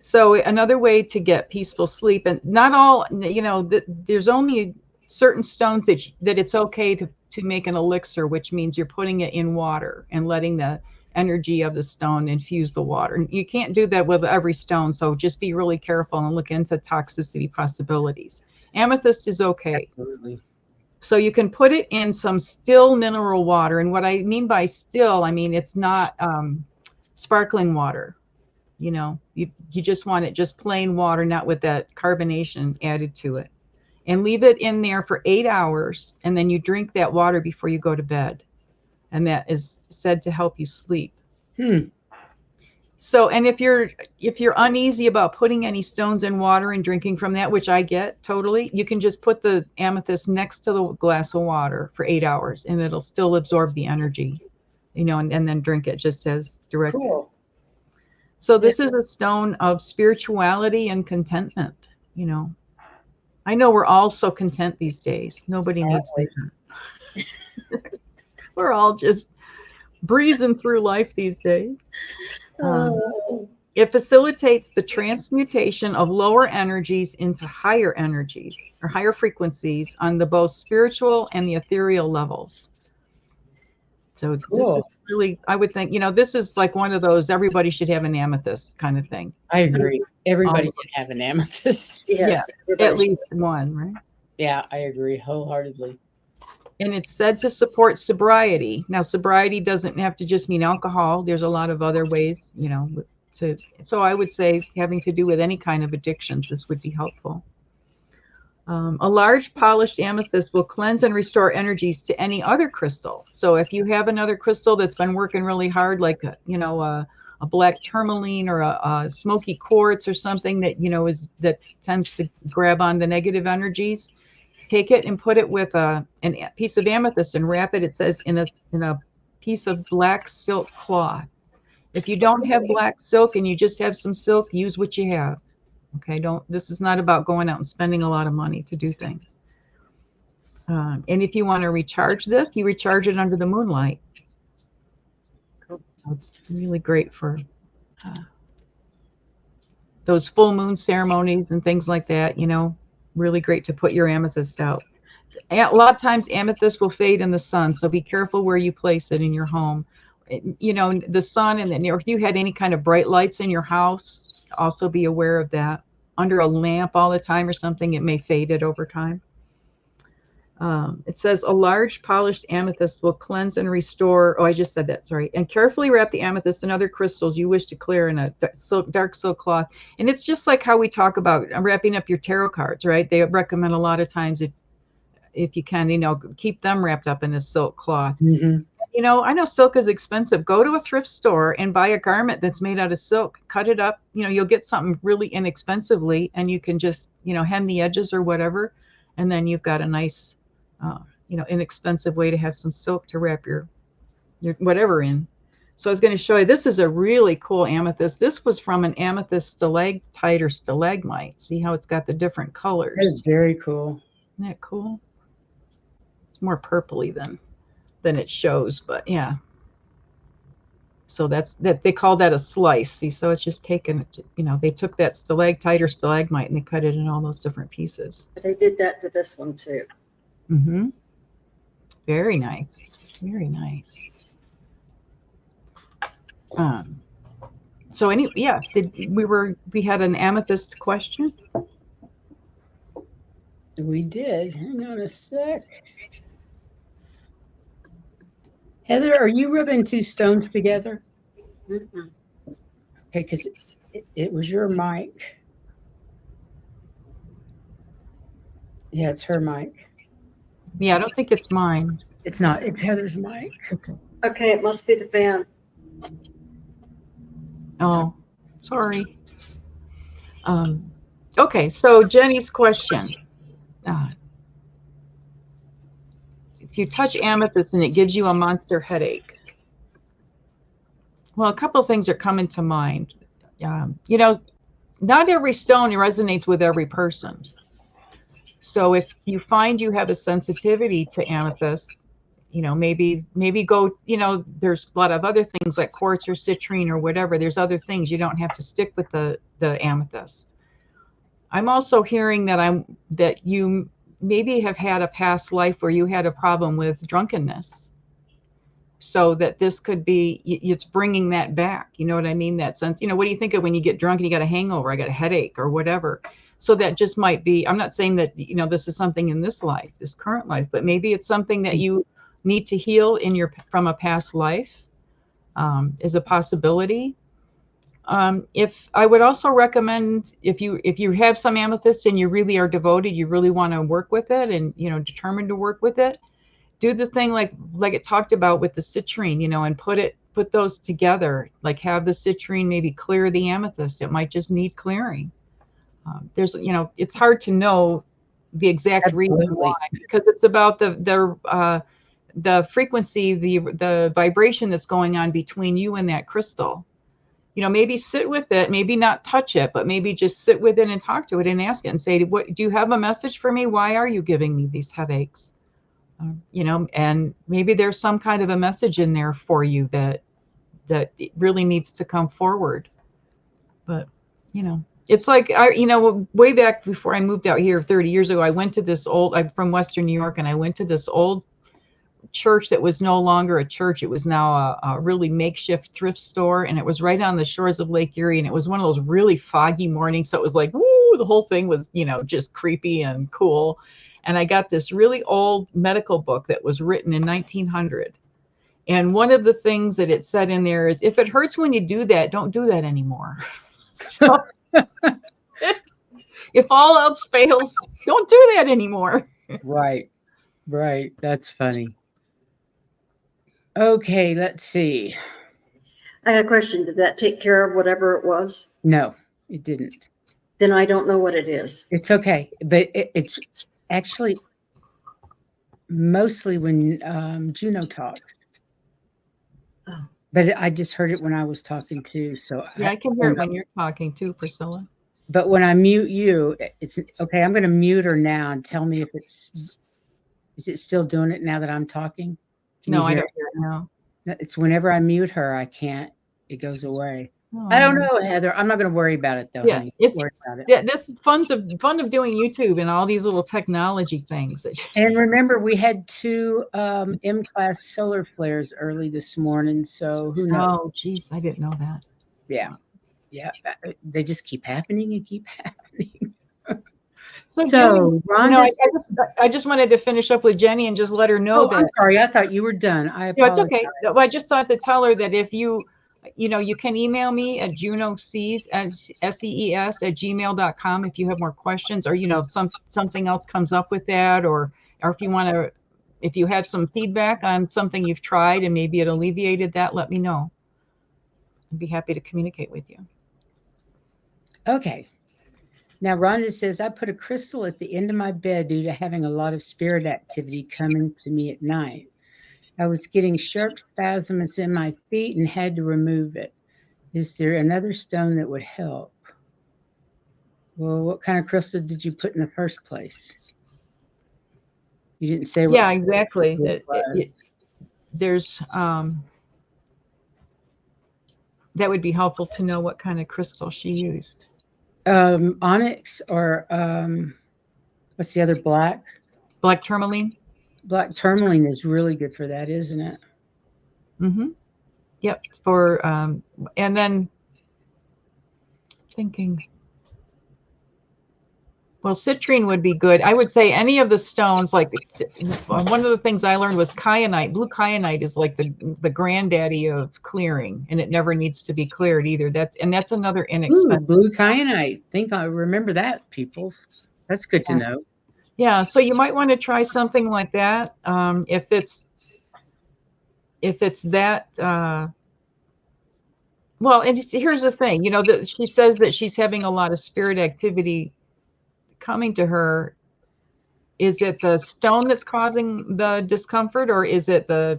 So another way to get peaceful sleep, and not all, you know, there's only certain stones that it's okay to make an elixir, which means you're putting it in water and letting the energy of the stone infuse the water. And you can't do that with every stone, so just be really careful and look into toxicity possibilities. Amethyst is okay. Absolutely. So you can put it in some still mineral water. And what I mean by still, I mean it's not sparkling water. You know, you just want it just plain water, not with that carbonation added to it. And leave it in there for 8 hours. And then you drink that water before you go to bed. And that is said to help you sleep. So, and if you're uneasy about putting any stones in water and drinking from that, which I get totally, you can just put the amethyst next to the glass of water for 8 hours and it'll still absorb the energy, you know, and then drink it just as directed. Cool. So this is a stone of spirituality and contentment, you know. I know we're all so content these days. Nobody needs that. We're all just breezing through life these days. It facilitates the transmutation of lower energies into higher energies or higher frequencies on the both spiritual and the ethereal levels. So cool. This is really, I would think, you know, this is like one of those, everybody should have an amethyst kind of thing. I agree. Everybody should have an amethyst. Yes, yeah, at least one, right? Yeah, I agree wholeheartedly. And it's said to support sobriety. Now, sobriety doesn't have to just mean alcohol. There's a lot of other ways, you know, so I would say having to do with any kind of addictions, this would be helpful. A large polished amethyst will cleanse and restore energies to any other crystal. So if you have another crystal that's been working really hard, like, you know, a black tourmaline or a smoky quartz or something that, you know, that tends to grab on the negative energies, take it and put it with a piece of amethyst and wrap it. It says in a piece of black silk cloth. If you don't have black silk and you just have some silk, use what you have. Okay, this is not about going out and spending a lot of money to do things. And if you want to recharge this, you recharge it under the moonlight. Cool. So it's really great for those full moon ceremonies and things like that, you know, really great to put your amethyst out. A lot of times amethyst will fade in the sun, so be careful where you place it in your home. You know, the sun, and then if you had any kind of bright lights in your house, also be aware of that. Under a lamp all the time or something, it may fade it over time. It says a large polished amethyst will cleanse and restore. Oh, I just said that, sorry. And carefully wrap the amethyst and other crystals you wish to clear in a dark silk cloth. And it's just like how we talk about wrapping up your tarot cards, right? They recommend a lot of times if you can, you know, keep them wrapped up in a silk cloth. Mm-hmm. You know, I know silk is expensive. Go to a thrift store and buy a garment that's made out of silk. Cut it up. You know, you'll get something really inexpensively, and you can just, you know, hem the edges or whatever, and then you've got a nice, you know, inexpensive way to have some silk to wrap your whatever in. So I was going to show you. This is a really cool amethyst. This was from an amethyst stalactite or stalagmite. See how it's got the different colors? That is very cool. Isn't that cool? It's more purpley than it shows, but yeah. So that they call that a slice. See, so it's just taken, you know, they took that stalactite or stalagmite and they cut it in all those different pieces. They did that to this one too. Mm-hmm. Very nice. Very nice. So yeah, we had an amethyst question. We did. Hang on a sec. Heather, are you rubbing two stones together? Mm-hmm. Okay, because it was your mic. Yeah, it's her mic. Yeah, I don't think it's mine. It's not. It's Heather's mic. Okay, it must be the fan. Oh, sorry. Okay, so Jenny's question. If you touch amethyst and it gives you a monster headache. Well, a couple of things are coming to mind. You know, not every stone resonates with every person. So if you find you have a sensitivity to amethyst, you know, maybe go, you know, there's a lot of other things like quartz or citrine or whatever. There's other things. You don't have to stick with the amethyst. I'm also hearing that you maybe have had a past life where you had a problem with drunkenness. So that this could be, it's bringing that back. You know what I mean? That sense, you know, what do you think of when you get drunk and you got a hangover? I got a headache or whatever. So that just might be, I'm not saying that, you know, this is something in this life, this current life, but maybe it's something that you need to heal from a past life, is a possibility. If I would also recommend, if you have some amethyst and you really are devoted, you really want to work with it and, you know, determined to work with it, do the thing like it talked about with the citrine, you know, and put those together, like have the citrine maybe clear the amethyst. It might just need clearing. There's, you know, it's hard to know the exact reason why, because it's about the frequency, the vibration that's going on between you and that crystal. You know, maybe sit with it, maybe not touch it, but maybe just sit with it and talk to it and ask it and say, what do you have a message for me? Why are you giving me these headaches? You know, and maybe there's some kind of a message in there for you that it really needs to come forward. But, you know, it's like, you know, way back before I moved out here 30 years ago, I went to this I'm from Western New York, and I went to this old church that was no longer a church. It was now a really makeshift thrift store, and it was right on the shores of Lake Erie, and it was one of those really foggy mornings. So it was like, woo, the whole thing was, you know, just creepy and cool. And I got this really old medical book that was written in 1900. And one of the things that it said in there is, if it hurts when you do that, don't do that anymore. So if all else fails, don't do that anymore. Right. That's funny. Okay, let's see. I had a question. Did that take care of whatever it was? No, it didn't. Then I don't know what it is. It's okay, but it's actually mostly when Juno talks. Oh. But I just heard it when I was talking too. So yeah, I can hear it when you're talking too, Priscilla. But when I mute you, it's okay. I'm going to mute her now and tell me if is it still doing it now that I'm talking? No, I don't hear it now. It's whenever I mute her, I can't. It goes away. I don't know, Heather. I'm not going to worry about it though. Yeah, honey. Yeah, this is fun of doing YouTube and all these little technology things. And remember, we had 2 M-class solar flares early this morning, so who knows? Oh, geez, I didn't know that. Yeah, they just keep happening and keep happening. So Jenny, Rhonda, I just wanted to finish up with Jenny and just let her know that. I'm sorry, I thought you were done. I apologize. No, it's okay. Well, I just thought to tell her that if you know, you can email me at JunoSees, SEES@gmail.com if you have more questions, or, you know, something else comes up with that, or if you want to, if you have some feedback on something you've tried and maybe it alleviated that, let me know. I'd be happy to communicate with you. Okay. Now, Rhonda says, I put a crystal at the end of my bed due to having a lot of spirit activity coming to me at night. I was getting sharp spasms in my feet and had to remove it. Is there another stone that would help? Well, what kind of crystal did you put in the first place? You didn't say what. Yeah, exactly. There's that would be helpful to know what kind of crystal she used. Onyx or what's the other, black? Black tourmaline. Black tourmaline is really good for that, isn't it? Mm-hmm. Yep. For and then thinking, well, citrine would be good. I would say any of the stones, like one of the things I learned was kyanite. Blue kyanite is like the granddaddy of clearing, and it never needs to be cleared either. That's another inexpensive. Ooh, blue kyanite. Think I remember that, peoples. That's good to know. Yeah, so you might want to try something like that. If it's that Well, and here's the thing, she says that she's having a lot of spirit activity coming to her. Is it the stone that's causing the discomfort, or is it the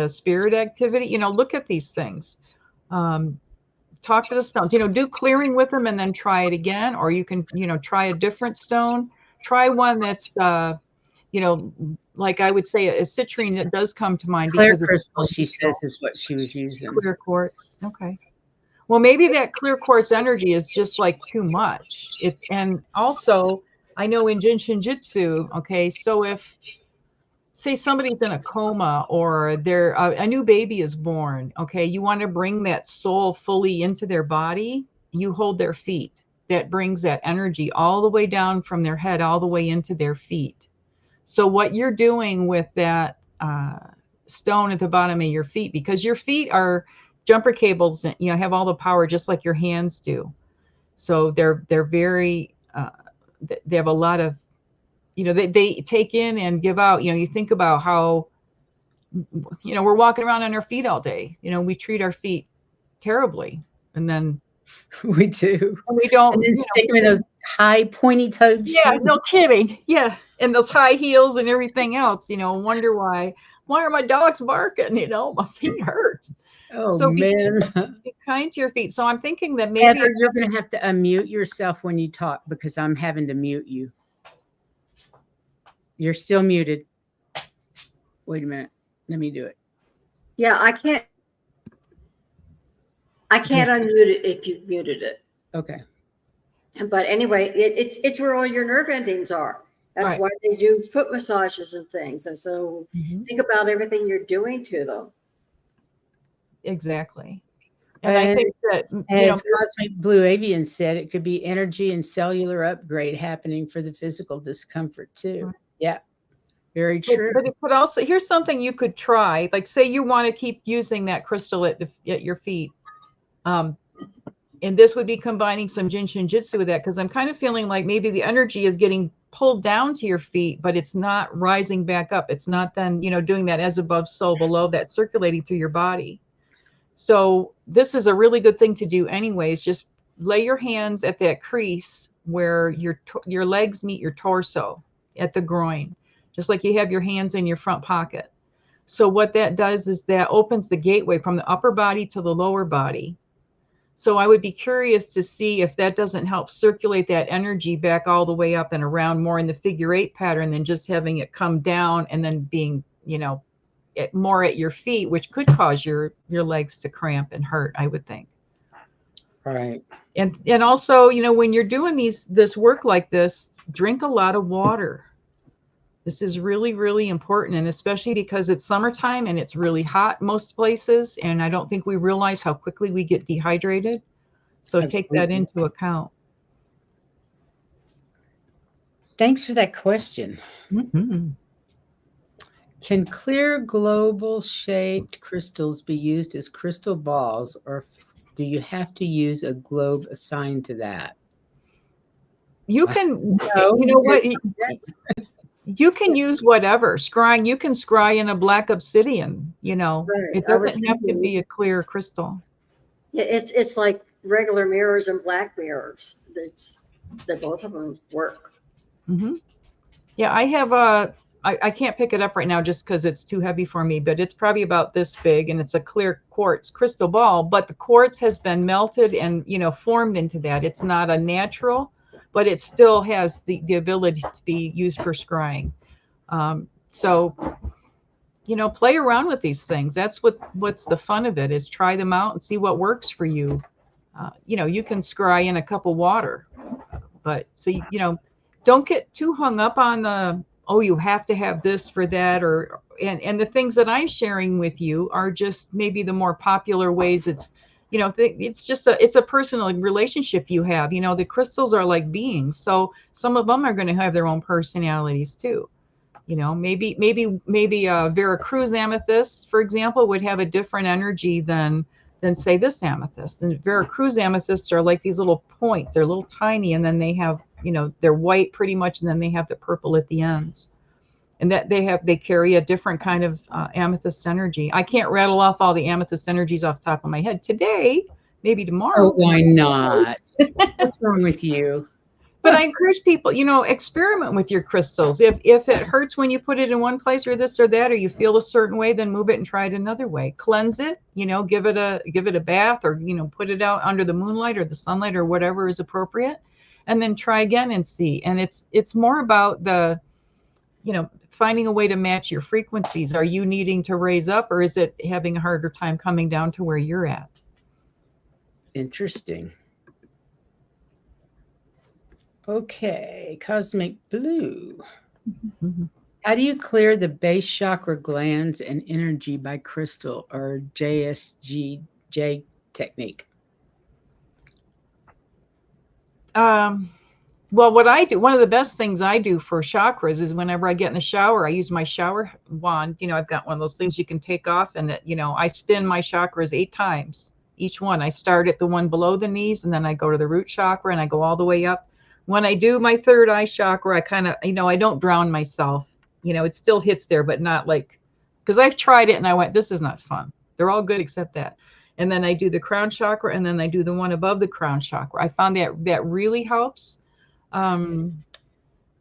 spirit activity? Look at these things. Talk to the stones, do clearing with them and then try it again. Or you can, try a different stone. Try one that's, like I would say a citrine that does come to mind. Clear because crystal, she says, is what she was using. Clear quartz. Okay. Well, maybe that clear quartz energy is just like too much. And also, I know in Jin Shinjutsu, okay, so if, say somebody's in a coma or a new baby is born, okay, you want to bring that soul fully into their body, you hold their feet. That brings that energy all the way down from their head, all the way into their feet. So what you're doing with that stone at the bottom of your feet, because your feet are jumper cables, have all the power just like your hands do. So they're very, they have a lot of, they take in and give out. You think about how, we're walking around on our feet all day. We treat our feet terribly, and then we do. And we don't. And then stick them in those high pointy toed shoes. Yeah, no kidding. Yeah, and those high heels and everything else. Wonder why are my dogs barking? My feet hurt. Oh, so man. Be kind to your feet. So I'm thinking that maybe Heather, you're going to have to unmute yourself when you talk, because I'm having to mute you. You're still muted. Wait a minute. Let me do it. Yeah, I can't unmute it if you've muted it. Okay. But anyway, it's where all your nerve endings are. That's Right. why they do foot massages and things. And so think about everything you're doing to them. Exactly. And I think that, as Cosmic Blue Avian said, it could be energy and cellular upgrade happening for the physical discomfort too. Right. Yeah. Very true. But it could also, here's something you could try. Like, say you want to keep using that crystal at your feet. And this would be combining some Jin Shinjutsu with that, because I'm kind of feeling like maybe the energy is getting pulled down to your feet, but it's not rising back up. It's not then, doing that as above, so below, that circulating through your body. So this is a really good thing to do anyways. Just lay your hands at that crease where your legs meet your torso at the groin, just like you have your hands in your front pocket. So what that does is that opens the gateway from the upper body to the lower body. So I would be curious to see if that doesn't help circulate that energy back all the way up and around, more in the figure 8 pattern than just having it come down and then being, more at your feet, which could cause your legs to cramp and hurt, I would think. Right. And also, when you're doing this work like this, drink a lot of water. This is really, really important, and especially because it's summertime and it's really hot most places, and I don't think we realize how quickly we get dehydrated. So Absolutely. Take that into account. Thanks for that question. Mm-hmm. Can clear global shaped crystals be used as crystal balls, or do you have to use a globe assigned to that? You can, what? You can use whatever scrying. You can scry in a black obsidian. Right. It doesn't have to be a clear crystal. Yeah, it's like regular mirrors and black mirrors. They both of them work. Mm-hmm. Yeah, I have I can't pick it up right now just because it's too heavy for me, but it's probably about this big, and it's a clear quartz crystal ball. But the quartz has been melted and formed into that. It's not a natural, but it still has the ability to be used for scrying. So, play around with these things. That's what's the fun of it, is try them out and see what works for you. You can scry in a cup of water, but so don't get too hung up on the, oh, you have to have this for that, and the things that I'm sharing with you are just maybe the more popular ways. It's it's a personal relationship you have. The crystals are like beings, so some of them are going to have their own personalities too. Maybe Veracruz amethyst, for example, would have a different energy than say this amethyst. And Veracruz amethysts are like these little points. They're little tiny, and then they have, they're white pretty much, and then they have the purple at the ends. And that they carry a different kind of amethyst energy. I can't rattle off all the amethyst energies off the top of my head today, maybe tomorrow. Oh, why not? What's wrong with you? But I encourage people, experiment with your crystals. If it hurts when you put it in one place or this or that, or you feel a certain way, then move it and try it another way. Cleanse it, give it a bath, or put it out under the moonlight or the sunlight or whatever is appropriate, and then try again and see. And it's more about the, finding a way to match your frequencies. Are you needing to raise up, or is it having a harder time coming down to where you're at? Interesting. Okay, cosmic blue. Mm-hmm. How do you clear the base chakra glands and energy by crystal or JSGJ technique? Well, what I do, one of the best things I do for chakras is whenever I get in the shower, I use my shower wand. I've got one of those things you can take off, and I spin my chakras 8 times. Each one, I start at the one below the knees, and then I go to the root chakra, and I go all the way up. When I do my third eye chakra, I kind of, I don't drown myself. It still hits there, but not like, because I've tried it and I went, this is not fun. They're all good except that. And then I do the crown chakra, and then I do the one above the crown chakra. I found that really helps.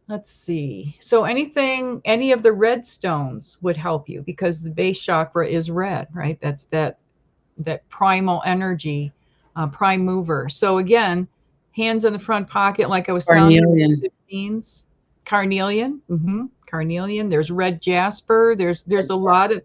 Let's see. So any of the red stones would help you, because the base chakra is red, right? That's that primal energy, prime mover. So again, hands in the front pocket, like I was Carnelian. sounding 15s. Carnelian. Mm-hmm. Carnelian. There's red jasper. There's a lot of,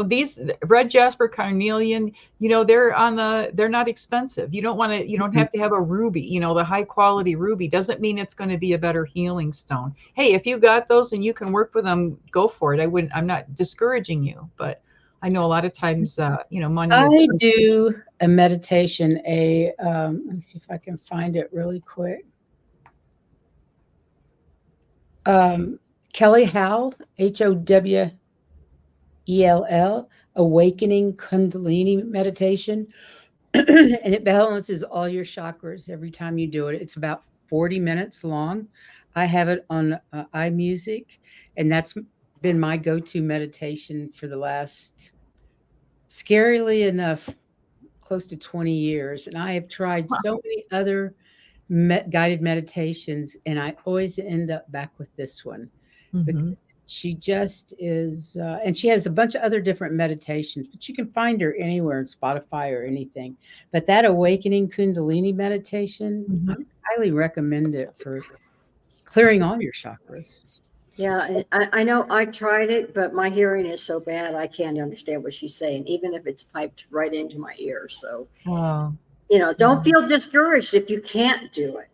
these red jasper, carnelian, they're not expensive. You don't have to have a ruby, the high quality ruby doesn't mean it's going to be a better healing stone. Hey, if you got those and you can work with them, go for it. I'm not discouraging you, but I know a lot of times, money is. I do a meditation, let me see if I can find it really quick. Kelly Howell, Howell, Awakening Kundalini meditation. And it balances all your chakras every time you do it. It's about 40 minutes long. I have it on iMusic, and that's been my go-to meditation for the last, scarily enough, close to 20 years. And I have tried so many other guided meditations, and I always end up back with this one. Because she just is, and she has a bunch of other different meditations, but you can find her anywhere on Spotify or anything. But that Awakening Kundalini meditation, I highly recommend it for clearing all your chakras. Yeah, I know I tried it, but my hearing is so bad I can't understand what she's saying, even if it's piped right into my ear. So, don't feel discouraged if you can't do it,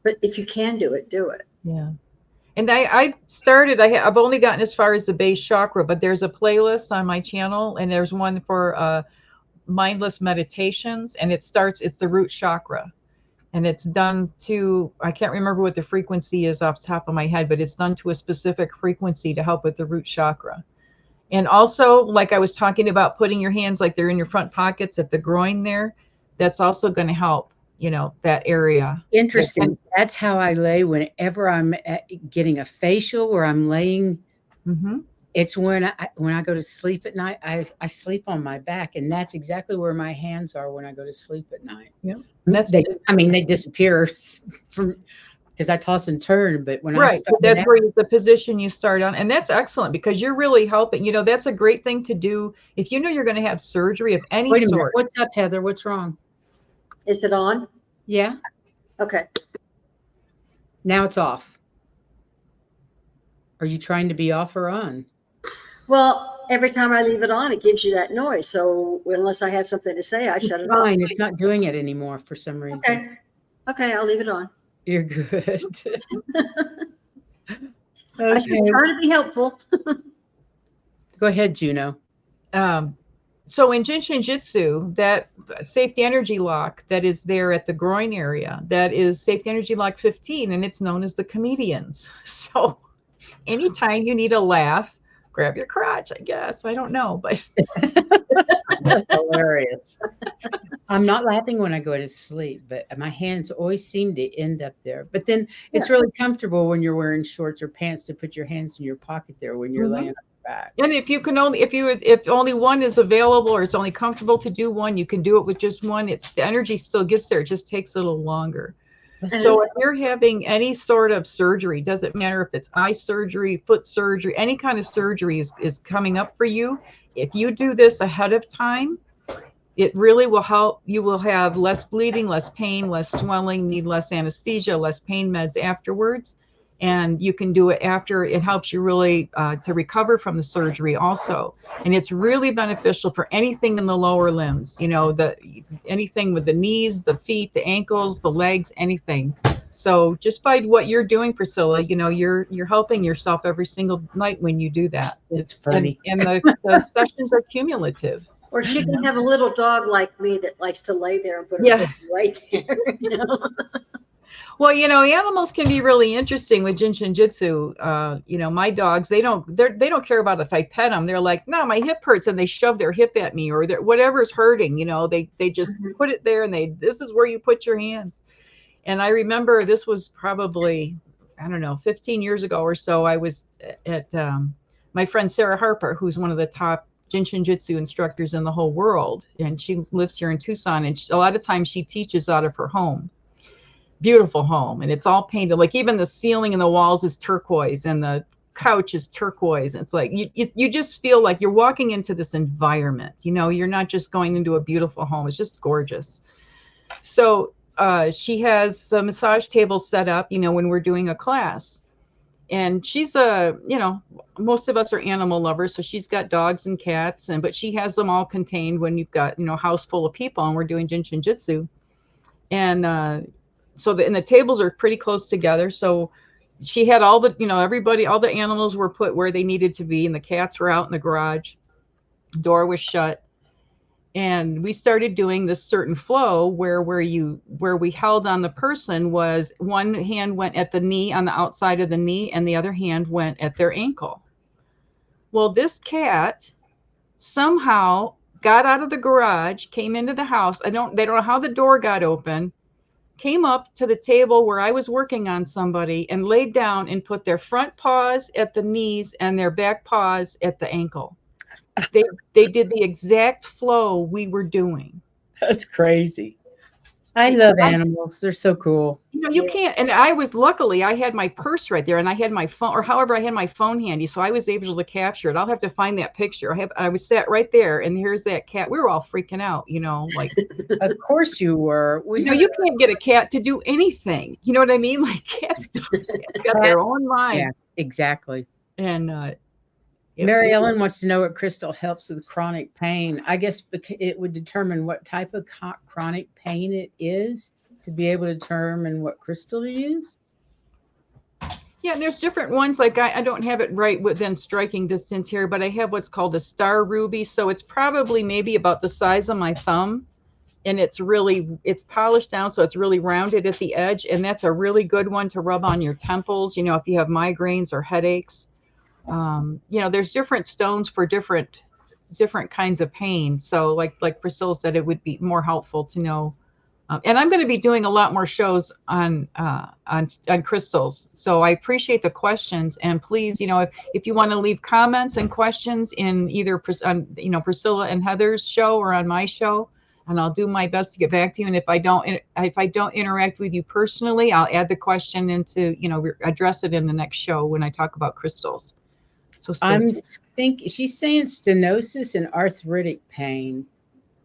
but if you can do it, do it. Yeah. And I've only gotten as far as the base chakra, but there's a playlist on my channel, and there's one for mindless meditations, and it's the root chakra, and it's done to, I can't remember what the frequency is off the top of my head, but it's done to a specific frequency to help with the root chakra. And also, like I was talking about, putting your hands like they're in your front pockets at the groin there, that's also going to help, that area. Interesting. That's how I lay whenever I'm getting a facial, where I'm laying. It's when I go to sleep at night, I sleep on my back, and that's exactly where my hands are when I go to sleep at night. Yeah. They disappear from, because I toss and turn, but when I start, that's where the position you start on, and that's excellent, because you're really helping. That's a great thing to do if you're going to have surgery of any Wait a sort. minute. What's up, Heather? What's wrong? Is it on? Yeah. Okay. Now it's off. Are you trying to be off or on? Well, every time I leave it on, it gives you that noise. So unless I have something to say, I shut it off. Fine. It's not doing it anymore for some reason. Okay, I'll leave it on. You're good. I should try to be helpful. Go ahead, Juno. So in Jinshin Jitsu, that safety energy lock that is there at the groin area, that is safety energy lock 15, and it's known as the comedians. So anytime you need a laugh, grab your crotch, I guess. I don't know, but that's hilarious. I'm not laughing when I go to sleep, but my hands always seem to end up there. But then it's really comfortable when you're wearing shorts or pants to put your hands in your pocket there when you're laying on back. And if only one is available or it's only comfortable to do one, you can do it with just one. It's the energy still gets there. It just takes a little longer. So if you're having any sort of surgery, doesn't matter if it's eye surgery, foot surgery, any kind of surgery is coming up for you. If you do this ahead of time, it really will help. You will have less bleeding, less pain, less swelling, need less anesthesia, less pain meds afterwards. And you can do it after. It helps you really to recover from the surgery also. And it's really beneficial for anything in the lower limbs, anything with the knees, the feet, the ankles, the legs, anything. So just by what you're doing, Priscilla, you're helping yourself every single night when you do that. It's funny. And the sessions are cumulative. Or she can have a little dog like me that likes to lay there and put her Yeah. head right there. Well, animals can be really interesting with Jinshinjutsu. My dogs, they don't care about if I pet them. They're like, no, my hip hurts, and they shove their hip at me, or whatever's hurting. They just put it there, and this is where you put your hands. And I remember this was probably, I don't know, 15 years ago or so. I was at my friend Sarah Harper, who's one of the top Jinshinjutsu instructors in the whole world, and she lives here in Tucson. And a lot of times she teaches out of her home. Beautiful home, and it's all painted, like even the ceiling and the walls is turquoise and the couch is turquoise. It's like you just feel like you're walking into this environment. You're not just going into a beautiful home. It's just gorgeous. So she has the massage table set up, when we're doing a class, and she's most of us are animal lovers, so she's got dogs and cats, but she has them all contained when you've got a house full of people and we're doing Jinshinjutsu. And so the tables are pretty close together. So she had all the, everybody, all the animals were put where they needed to be, and the cats were out in the garage. Door was shut. And we started doing this certain flow where we held on the person was one hand went at the knee, on the outside of the knee, and the other hand went at their ankle. Well, this cat somehow got out of the garage, came into the house. They don't know how the door got open, came up to the table where I was working on somebody and laid down and put their front paws at the knees and their back paws at the ankle. They did the exact flow we were doing. That's crazy. I love animals. They're so cool. You can't. And luckily I had my purse right there, and I had my phone, or however I had my phone handy, so I was able to capture it. I'll have to find that picture. I was sat right there, and here's that cat. We were all freaking out, like. Of course you were. You can't get a cat to do anything. You know what I mean? Like cats got their own mind. Yeah, exactly. And Mary Ellen wants to know what crystal helps with chronic pain. I guess it would determine what type of chronic pain it is to be able to determine what crystal to use. Yeah, there's different ones. Like I don't have it right within striking distance here, but I have what's called a star ruby. So it's probably maybe about the size of my thumb, and it's polished down, so it's really rounded at the edge. And that's a really good one to rub on your temples, if you have migraines or headaches. There's different stones for different kinds of pain. So like Priscilla said, it would be more helpful to know. And I'm going to be doing a lot more shows on crystals. So I appreciate the questions, and please, if you want to leave comments and questions in either Priscilla and Heather's show or on my show, and I'll do my best to get back to you. And if I don't interact with you personally, I'll add the question into, address it in the next show when I talk about crystals. So she's saying stenosis and arthritic pain.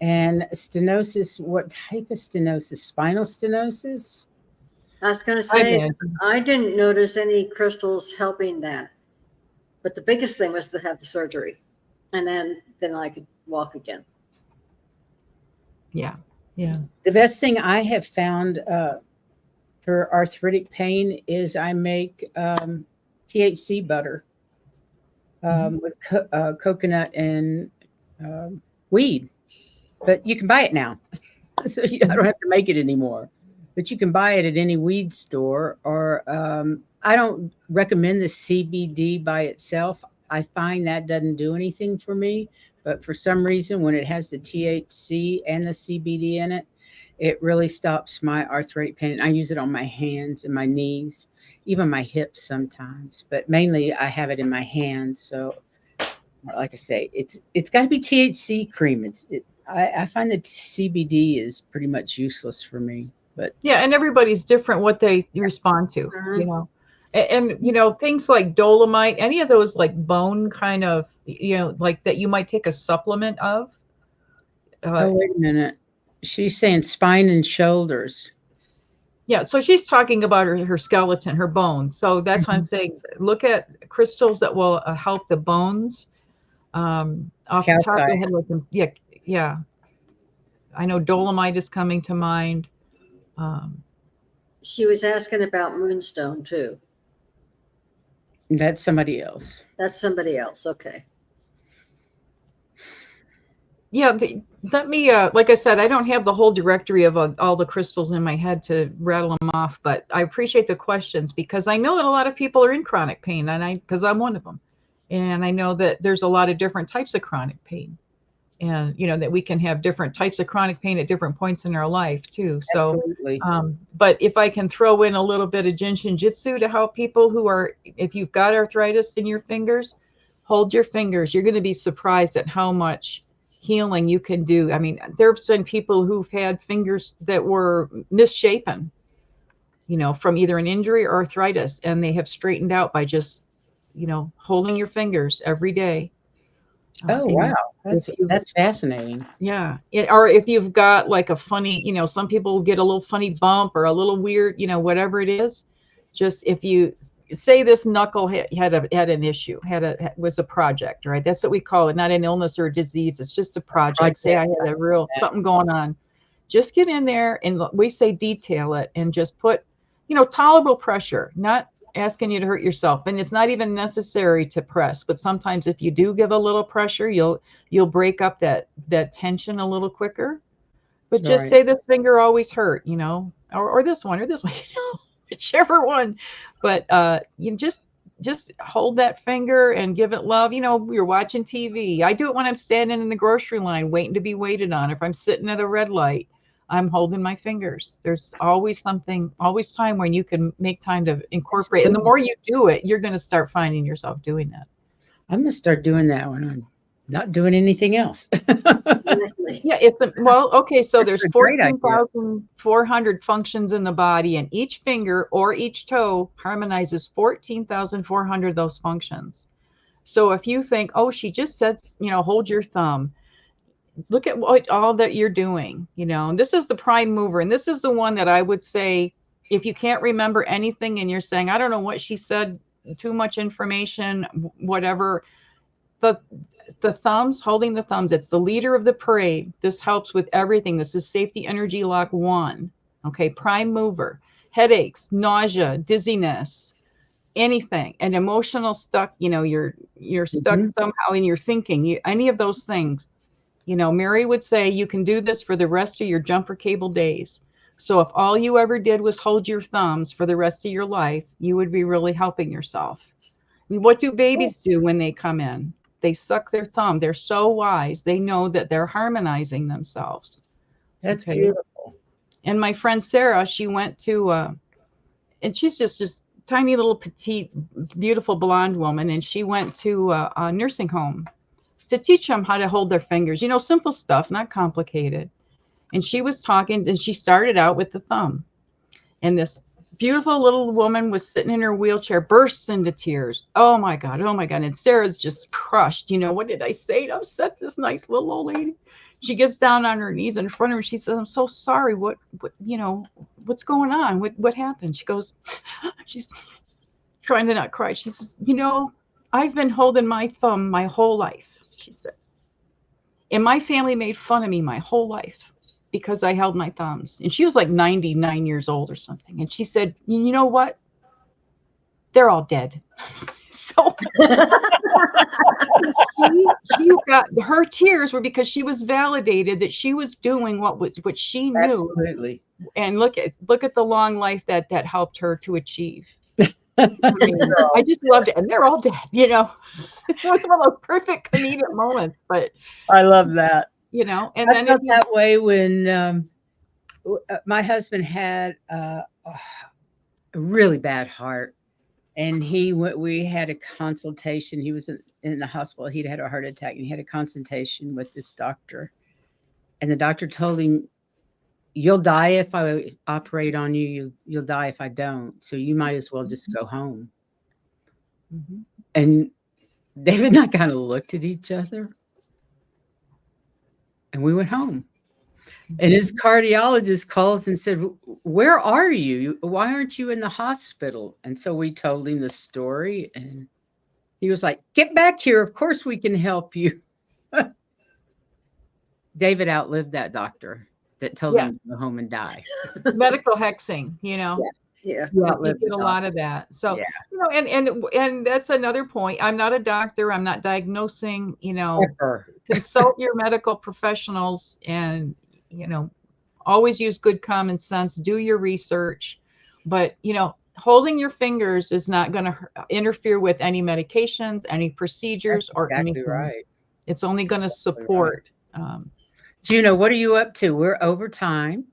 And stenosis, what type of stenosis? Spinal stenosis? I was going to say, I didn't notice any crystals helping that. But the biggest thing was to have the surgery. And then I could walk again. Yeah. The best thing I have found for arthritic pain is I make THC butter with coconut and weed. But you can buy it now. So I don't have to make it anymore. But you can buy it at any weed store. Or I don't recommend the CBD by itself. I find that doesn't do anything for me. But for some reason, when it has the THC and the CBD in it, it really stops my arthritic pain. I use it on my hands and my knees, even my hips sometimes. But mainly I have it in my hands. So like I say, it's got to be THC cream. I find that CBD is pretty much useless for me. But yeah, and everybody's different what they respond to, Mhm. you know. And you know, things like dolomite, any of those like bone kind of, you know, like that you might take a supplement of. oh, wait a minute. She's saying spine and shoulders. Yeah, so she's talking about her skeleton, her bones. So that's why I'm saying look at crystals that will help the bones. Off the top of Calcite. your head, like yeah, yeah. I know dolomite is coming to mind. Um, She was asking about moonstone too. That's somebody else. That's somebody else. Okay. yeah, let me. Like I said, I don't have the whole directory of all the crystals in my head to rattle them off, but I appreciate the questions because I know that a lot of people are in chronic pain, and because I'm one of them, and I know that there's a lot of different types of chronic pain. And you know that we can have different types of chronic pain at different points in our life too. So Absolutely. but if I can throw in a little bit of Jinshin Jitsu to help people who are, if you've got arthritis in your fingers, hold your fingers. You're going to be surprised at how much healing you can do. I mean, there's been people who've had fingers that were misshapen, you know, from either an injury or arthritis, and they have straightened out by just, you know, holding your fingers every day. Oh, wow. If you That's fascinating. Yeah. Or if you've got like a funny, you know, some people get a little funny bump or a little weird, you know, whatever it is, just if you say this knuckle had an issue, was a project, right? That's what we call it, not an illness or a disease. It's just a project. Say I had a real something going on. Just get in there and we say detail it and just put, you know, tolerable pressure, not asking you to hurt yourself. And it's not even necessary to press, but sometimes if you do give a little pressure, you'll break up that tension a little quicker. But just Right. say this finger always hurt, you know, or this one, you know, whichever one. But you just hold that finger and give it love. You know, you're watching TV. I do it when I'm standing in the grocery line waiting to be waited on. If I'm sitting at a red light, I'm holding my fingers. There's always time when you can make time to incorporate. And the more you do it, you're going to start finding yourself doing that. I'm going to start doing that when I'm not doing anything else. Exactly. Yeah, okay, so there's a great idea. 14,400 functions in the body, and each finger or each toe harmonizes 14,400 of those functions. So if you think, oh, she just said, you know, hold your thumb, look at what all that you're doing, you know, and this is the prime mover. And this is the one that I would say, if you can't remember anything and you're saying, I don't know what she said, too much information, whatever, the thumbs, holding the thumbs, it's the leader of the parade. This helps with everything. This is safety energy lock 1. Okay, prime mover, headaches, nausea, dizziness, anything, an emotional stuck, you know, you're stuck somehow in your thinking, any of those things. You know, Mary would say you can do this for the rest of your jumper cable days. So if all you ever did was hold your thumbs for the rest of your life, you would be really helping yourself. I mean, what do babies do when they come in? They suck their thumb. They're so wise. They know that they're harmonizing themselves. That's beautiful. And my friend Sarah, she went to, and she's just tiny little petite, beautiful blonde woman. And she went to a nursing home to teach them how to hold their fingers, you know, simple stuff, not complicated. And she was talking, and she started out with the thumb. And this beautiful little woman was sitting in her wheelchair, bursts into tears. Oh my God, oh my God. And Sarah's just crushed. You know, what did I say to upset this nice little old lady? She gets down on her knees in front of her. She says, I'm so sorry. What you know, what's going on? What happened? She goes, she's trying to not cry. She says, you know, I've been holding my thumb my whole life, she says. And my family made fun of me my whole life because I held my thumbs. And she was like 99 years old or something. And she said, you know what? They're all dead. So she got, her tears were because she was validated that she was doing what she knew. Absolutely. And look at the long life that helped her to achieve. I mean, I just loved it. And they're all dead, you know. It was one of those perfect comedic moments, but I love that. You know, and I then felt that way when my husband had a really bad heart, And we had a consultation. He was in the hospital. He'd had a heart attack, and he had a consultation with this doctor. And the doctor told him, "You'll die if I operate on you. You'll die if I don't. So you might as well just go home." Mm-hmm. And David and I kind of looked at each other, and we went home. And his cardiologist calls and said, "Where are you? Why aren't you in the hospital?" And so we told him the story, and he was like, "Get back here. Of course we can help you." David outlived that doctor that told him to go home and die. Medical hexing, you know. Yeah. We get a lot of that. So, you know, and that's another point. I'm not a doctor. I'm not diagnosing, you know. Ever. Consult your medical professionals, and, you know, always use good common sense, do your research. But, you know, holding your fingers is not going to interfere with any medications, any procedures, or anything. Right. It's only going to support. Juno, what are you up to? We're over time.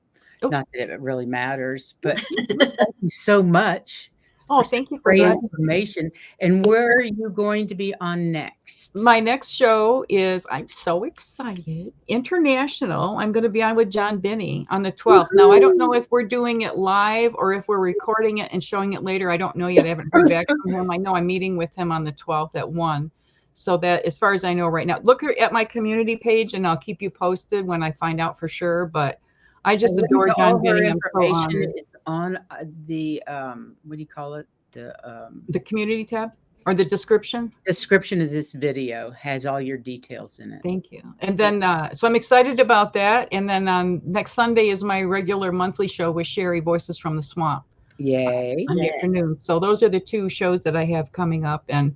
Not that it really matters, but thank you so much. Oh, thank you for great that information. And where are you going to be on next? My next show is, I'm so excited, international. I'm going to be on with John Binney on the 12th. Now, I don't know if we're doing it live or if we're recording it and showing it later. I don't know yet. I haven't heard back from him. I know I'm meeting with him on the 12th at 1. So that, as far as I know right now, look at my community page and I'll keep you posted when I find out for sure. But I just adore John Binney. It's on the what do you call it? The community tab or the description. Description of this video has all your details in it. Thank you. And then so I'm excited about that. And then on next Sunday is my regular monthly show with Sherry, Voices from the Swamp. Yay! Sunday afternoon. So those are the 2 shows that I have coming up. And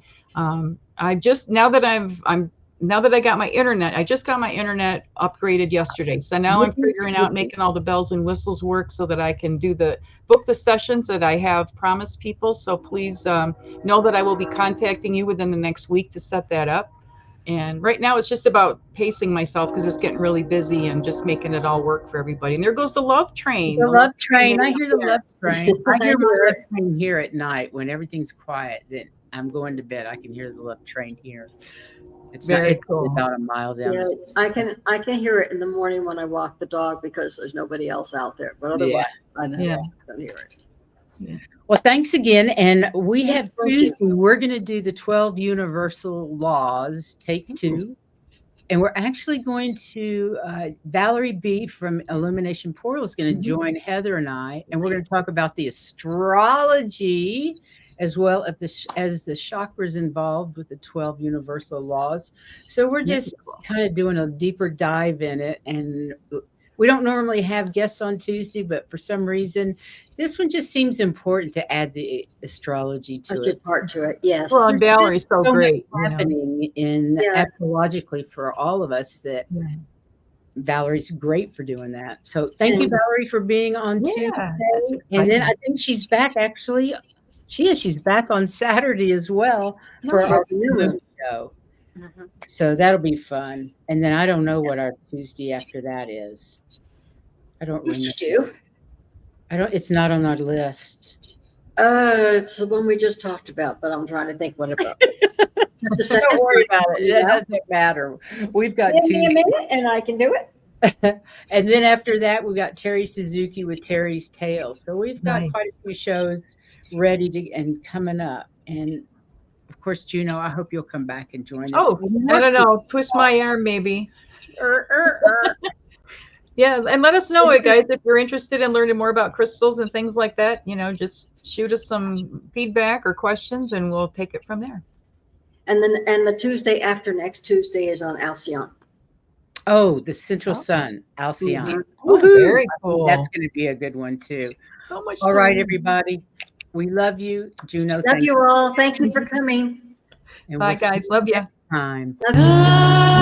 I just now that I got my internet, I just got my internet upgraded yesterday. So now I'm figuring out making all the bells and whistles work so that I can book the sessions that I have promised people. So please know that I will be contacting you within the next week to set that up. And right now it's just about pacing myself because it's getting really busy and just making it all work for everybody. And there goes the love train. The love train. I hear the love train. I hear my love train here at night when everything's quiet. Then I'm going to bed. I can hear the love train here. It's very cool. About a mile down. Yeah, I can hear it in the morning when I walk the dog because there's nobody else out there. But otherwise, I don't hear it. Yeah. Well, thanks again. And we have Tuesday. We're going to do the 12 Universal Laws, take 2. And we're actually going to, Valerie B. from Illumination Portal is going to join Heather and I. And we're going to talk about the astrology as well as the chakras involved with the 12 universal laws. So we're just kind of doing a deeper dive in it. And we don't normally have guests on Tuesday, but for some reason, this one just seems important to add the astrology to it. A good part to it, yes. Well, and Valerie's so great. Happening astrologically for all of us that Valerie's great for doing that. So thank you, Valerie, for being on Tuesday. And then I think she's back actually. She's back on Saturday as well for our new show. So that'll be fun. And then I don't know what our Tuesday after that is. I don't remember. It's not on our list. It's the one we just talked about, but I'm trying to think what about it. Don't worry about it. It doesn't matter. We've got Give me a minute and I can do it. And then after that, we got Terry Suzuki with Terry's Tales. So we've got quite a few shows ready to and coming up. And of course, Juno, I hope you'll come back and join us. Oh, I don't know. Twist my arm, maybe. Yeah, and let us know, guys, if you're interested in learning more about crystals and things like that. You know, just shoot us some feedback or questions, and we'll take it from there. And then the Tuesday after next Tuesday is on Alcyon. Oh, the Central Sun, Alcyon. Oh, very cool. That's going to be a good one too. So much. All right, everybody. We love you, Juno. Love you all. Thank you for coming. Bye, guys. Love you. Time. Love you.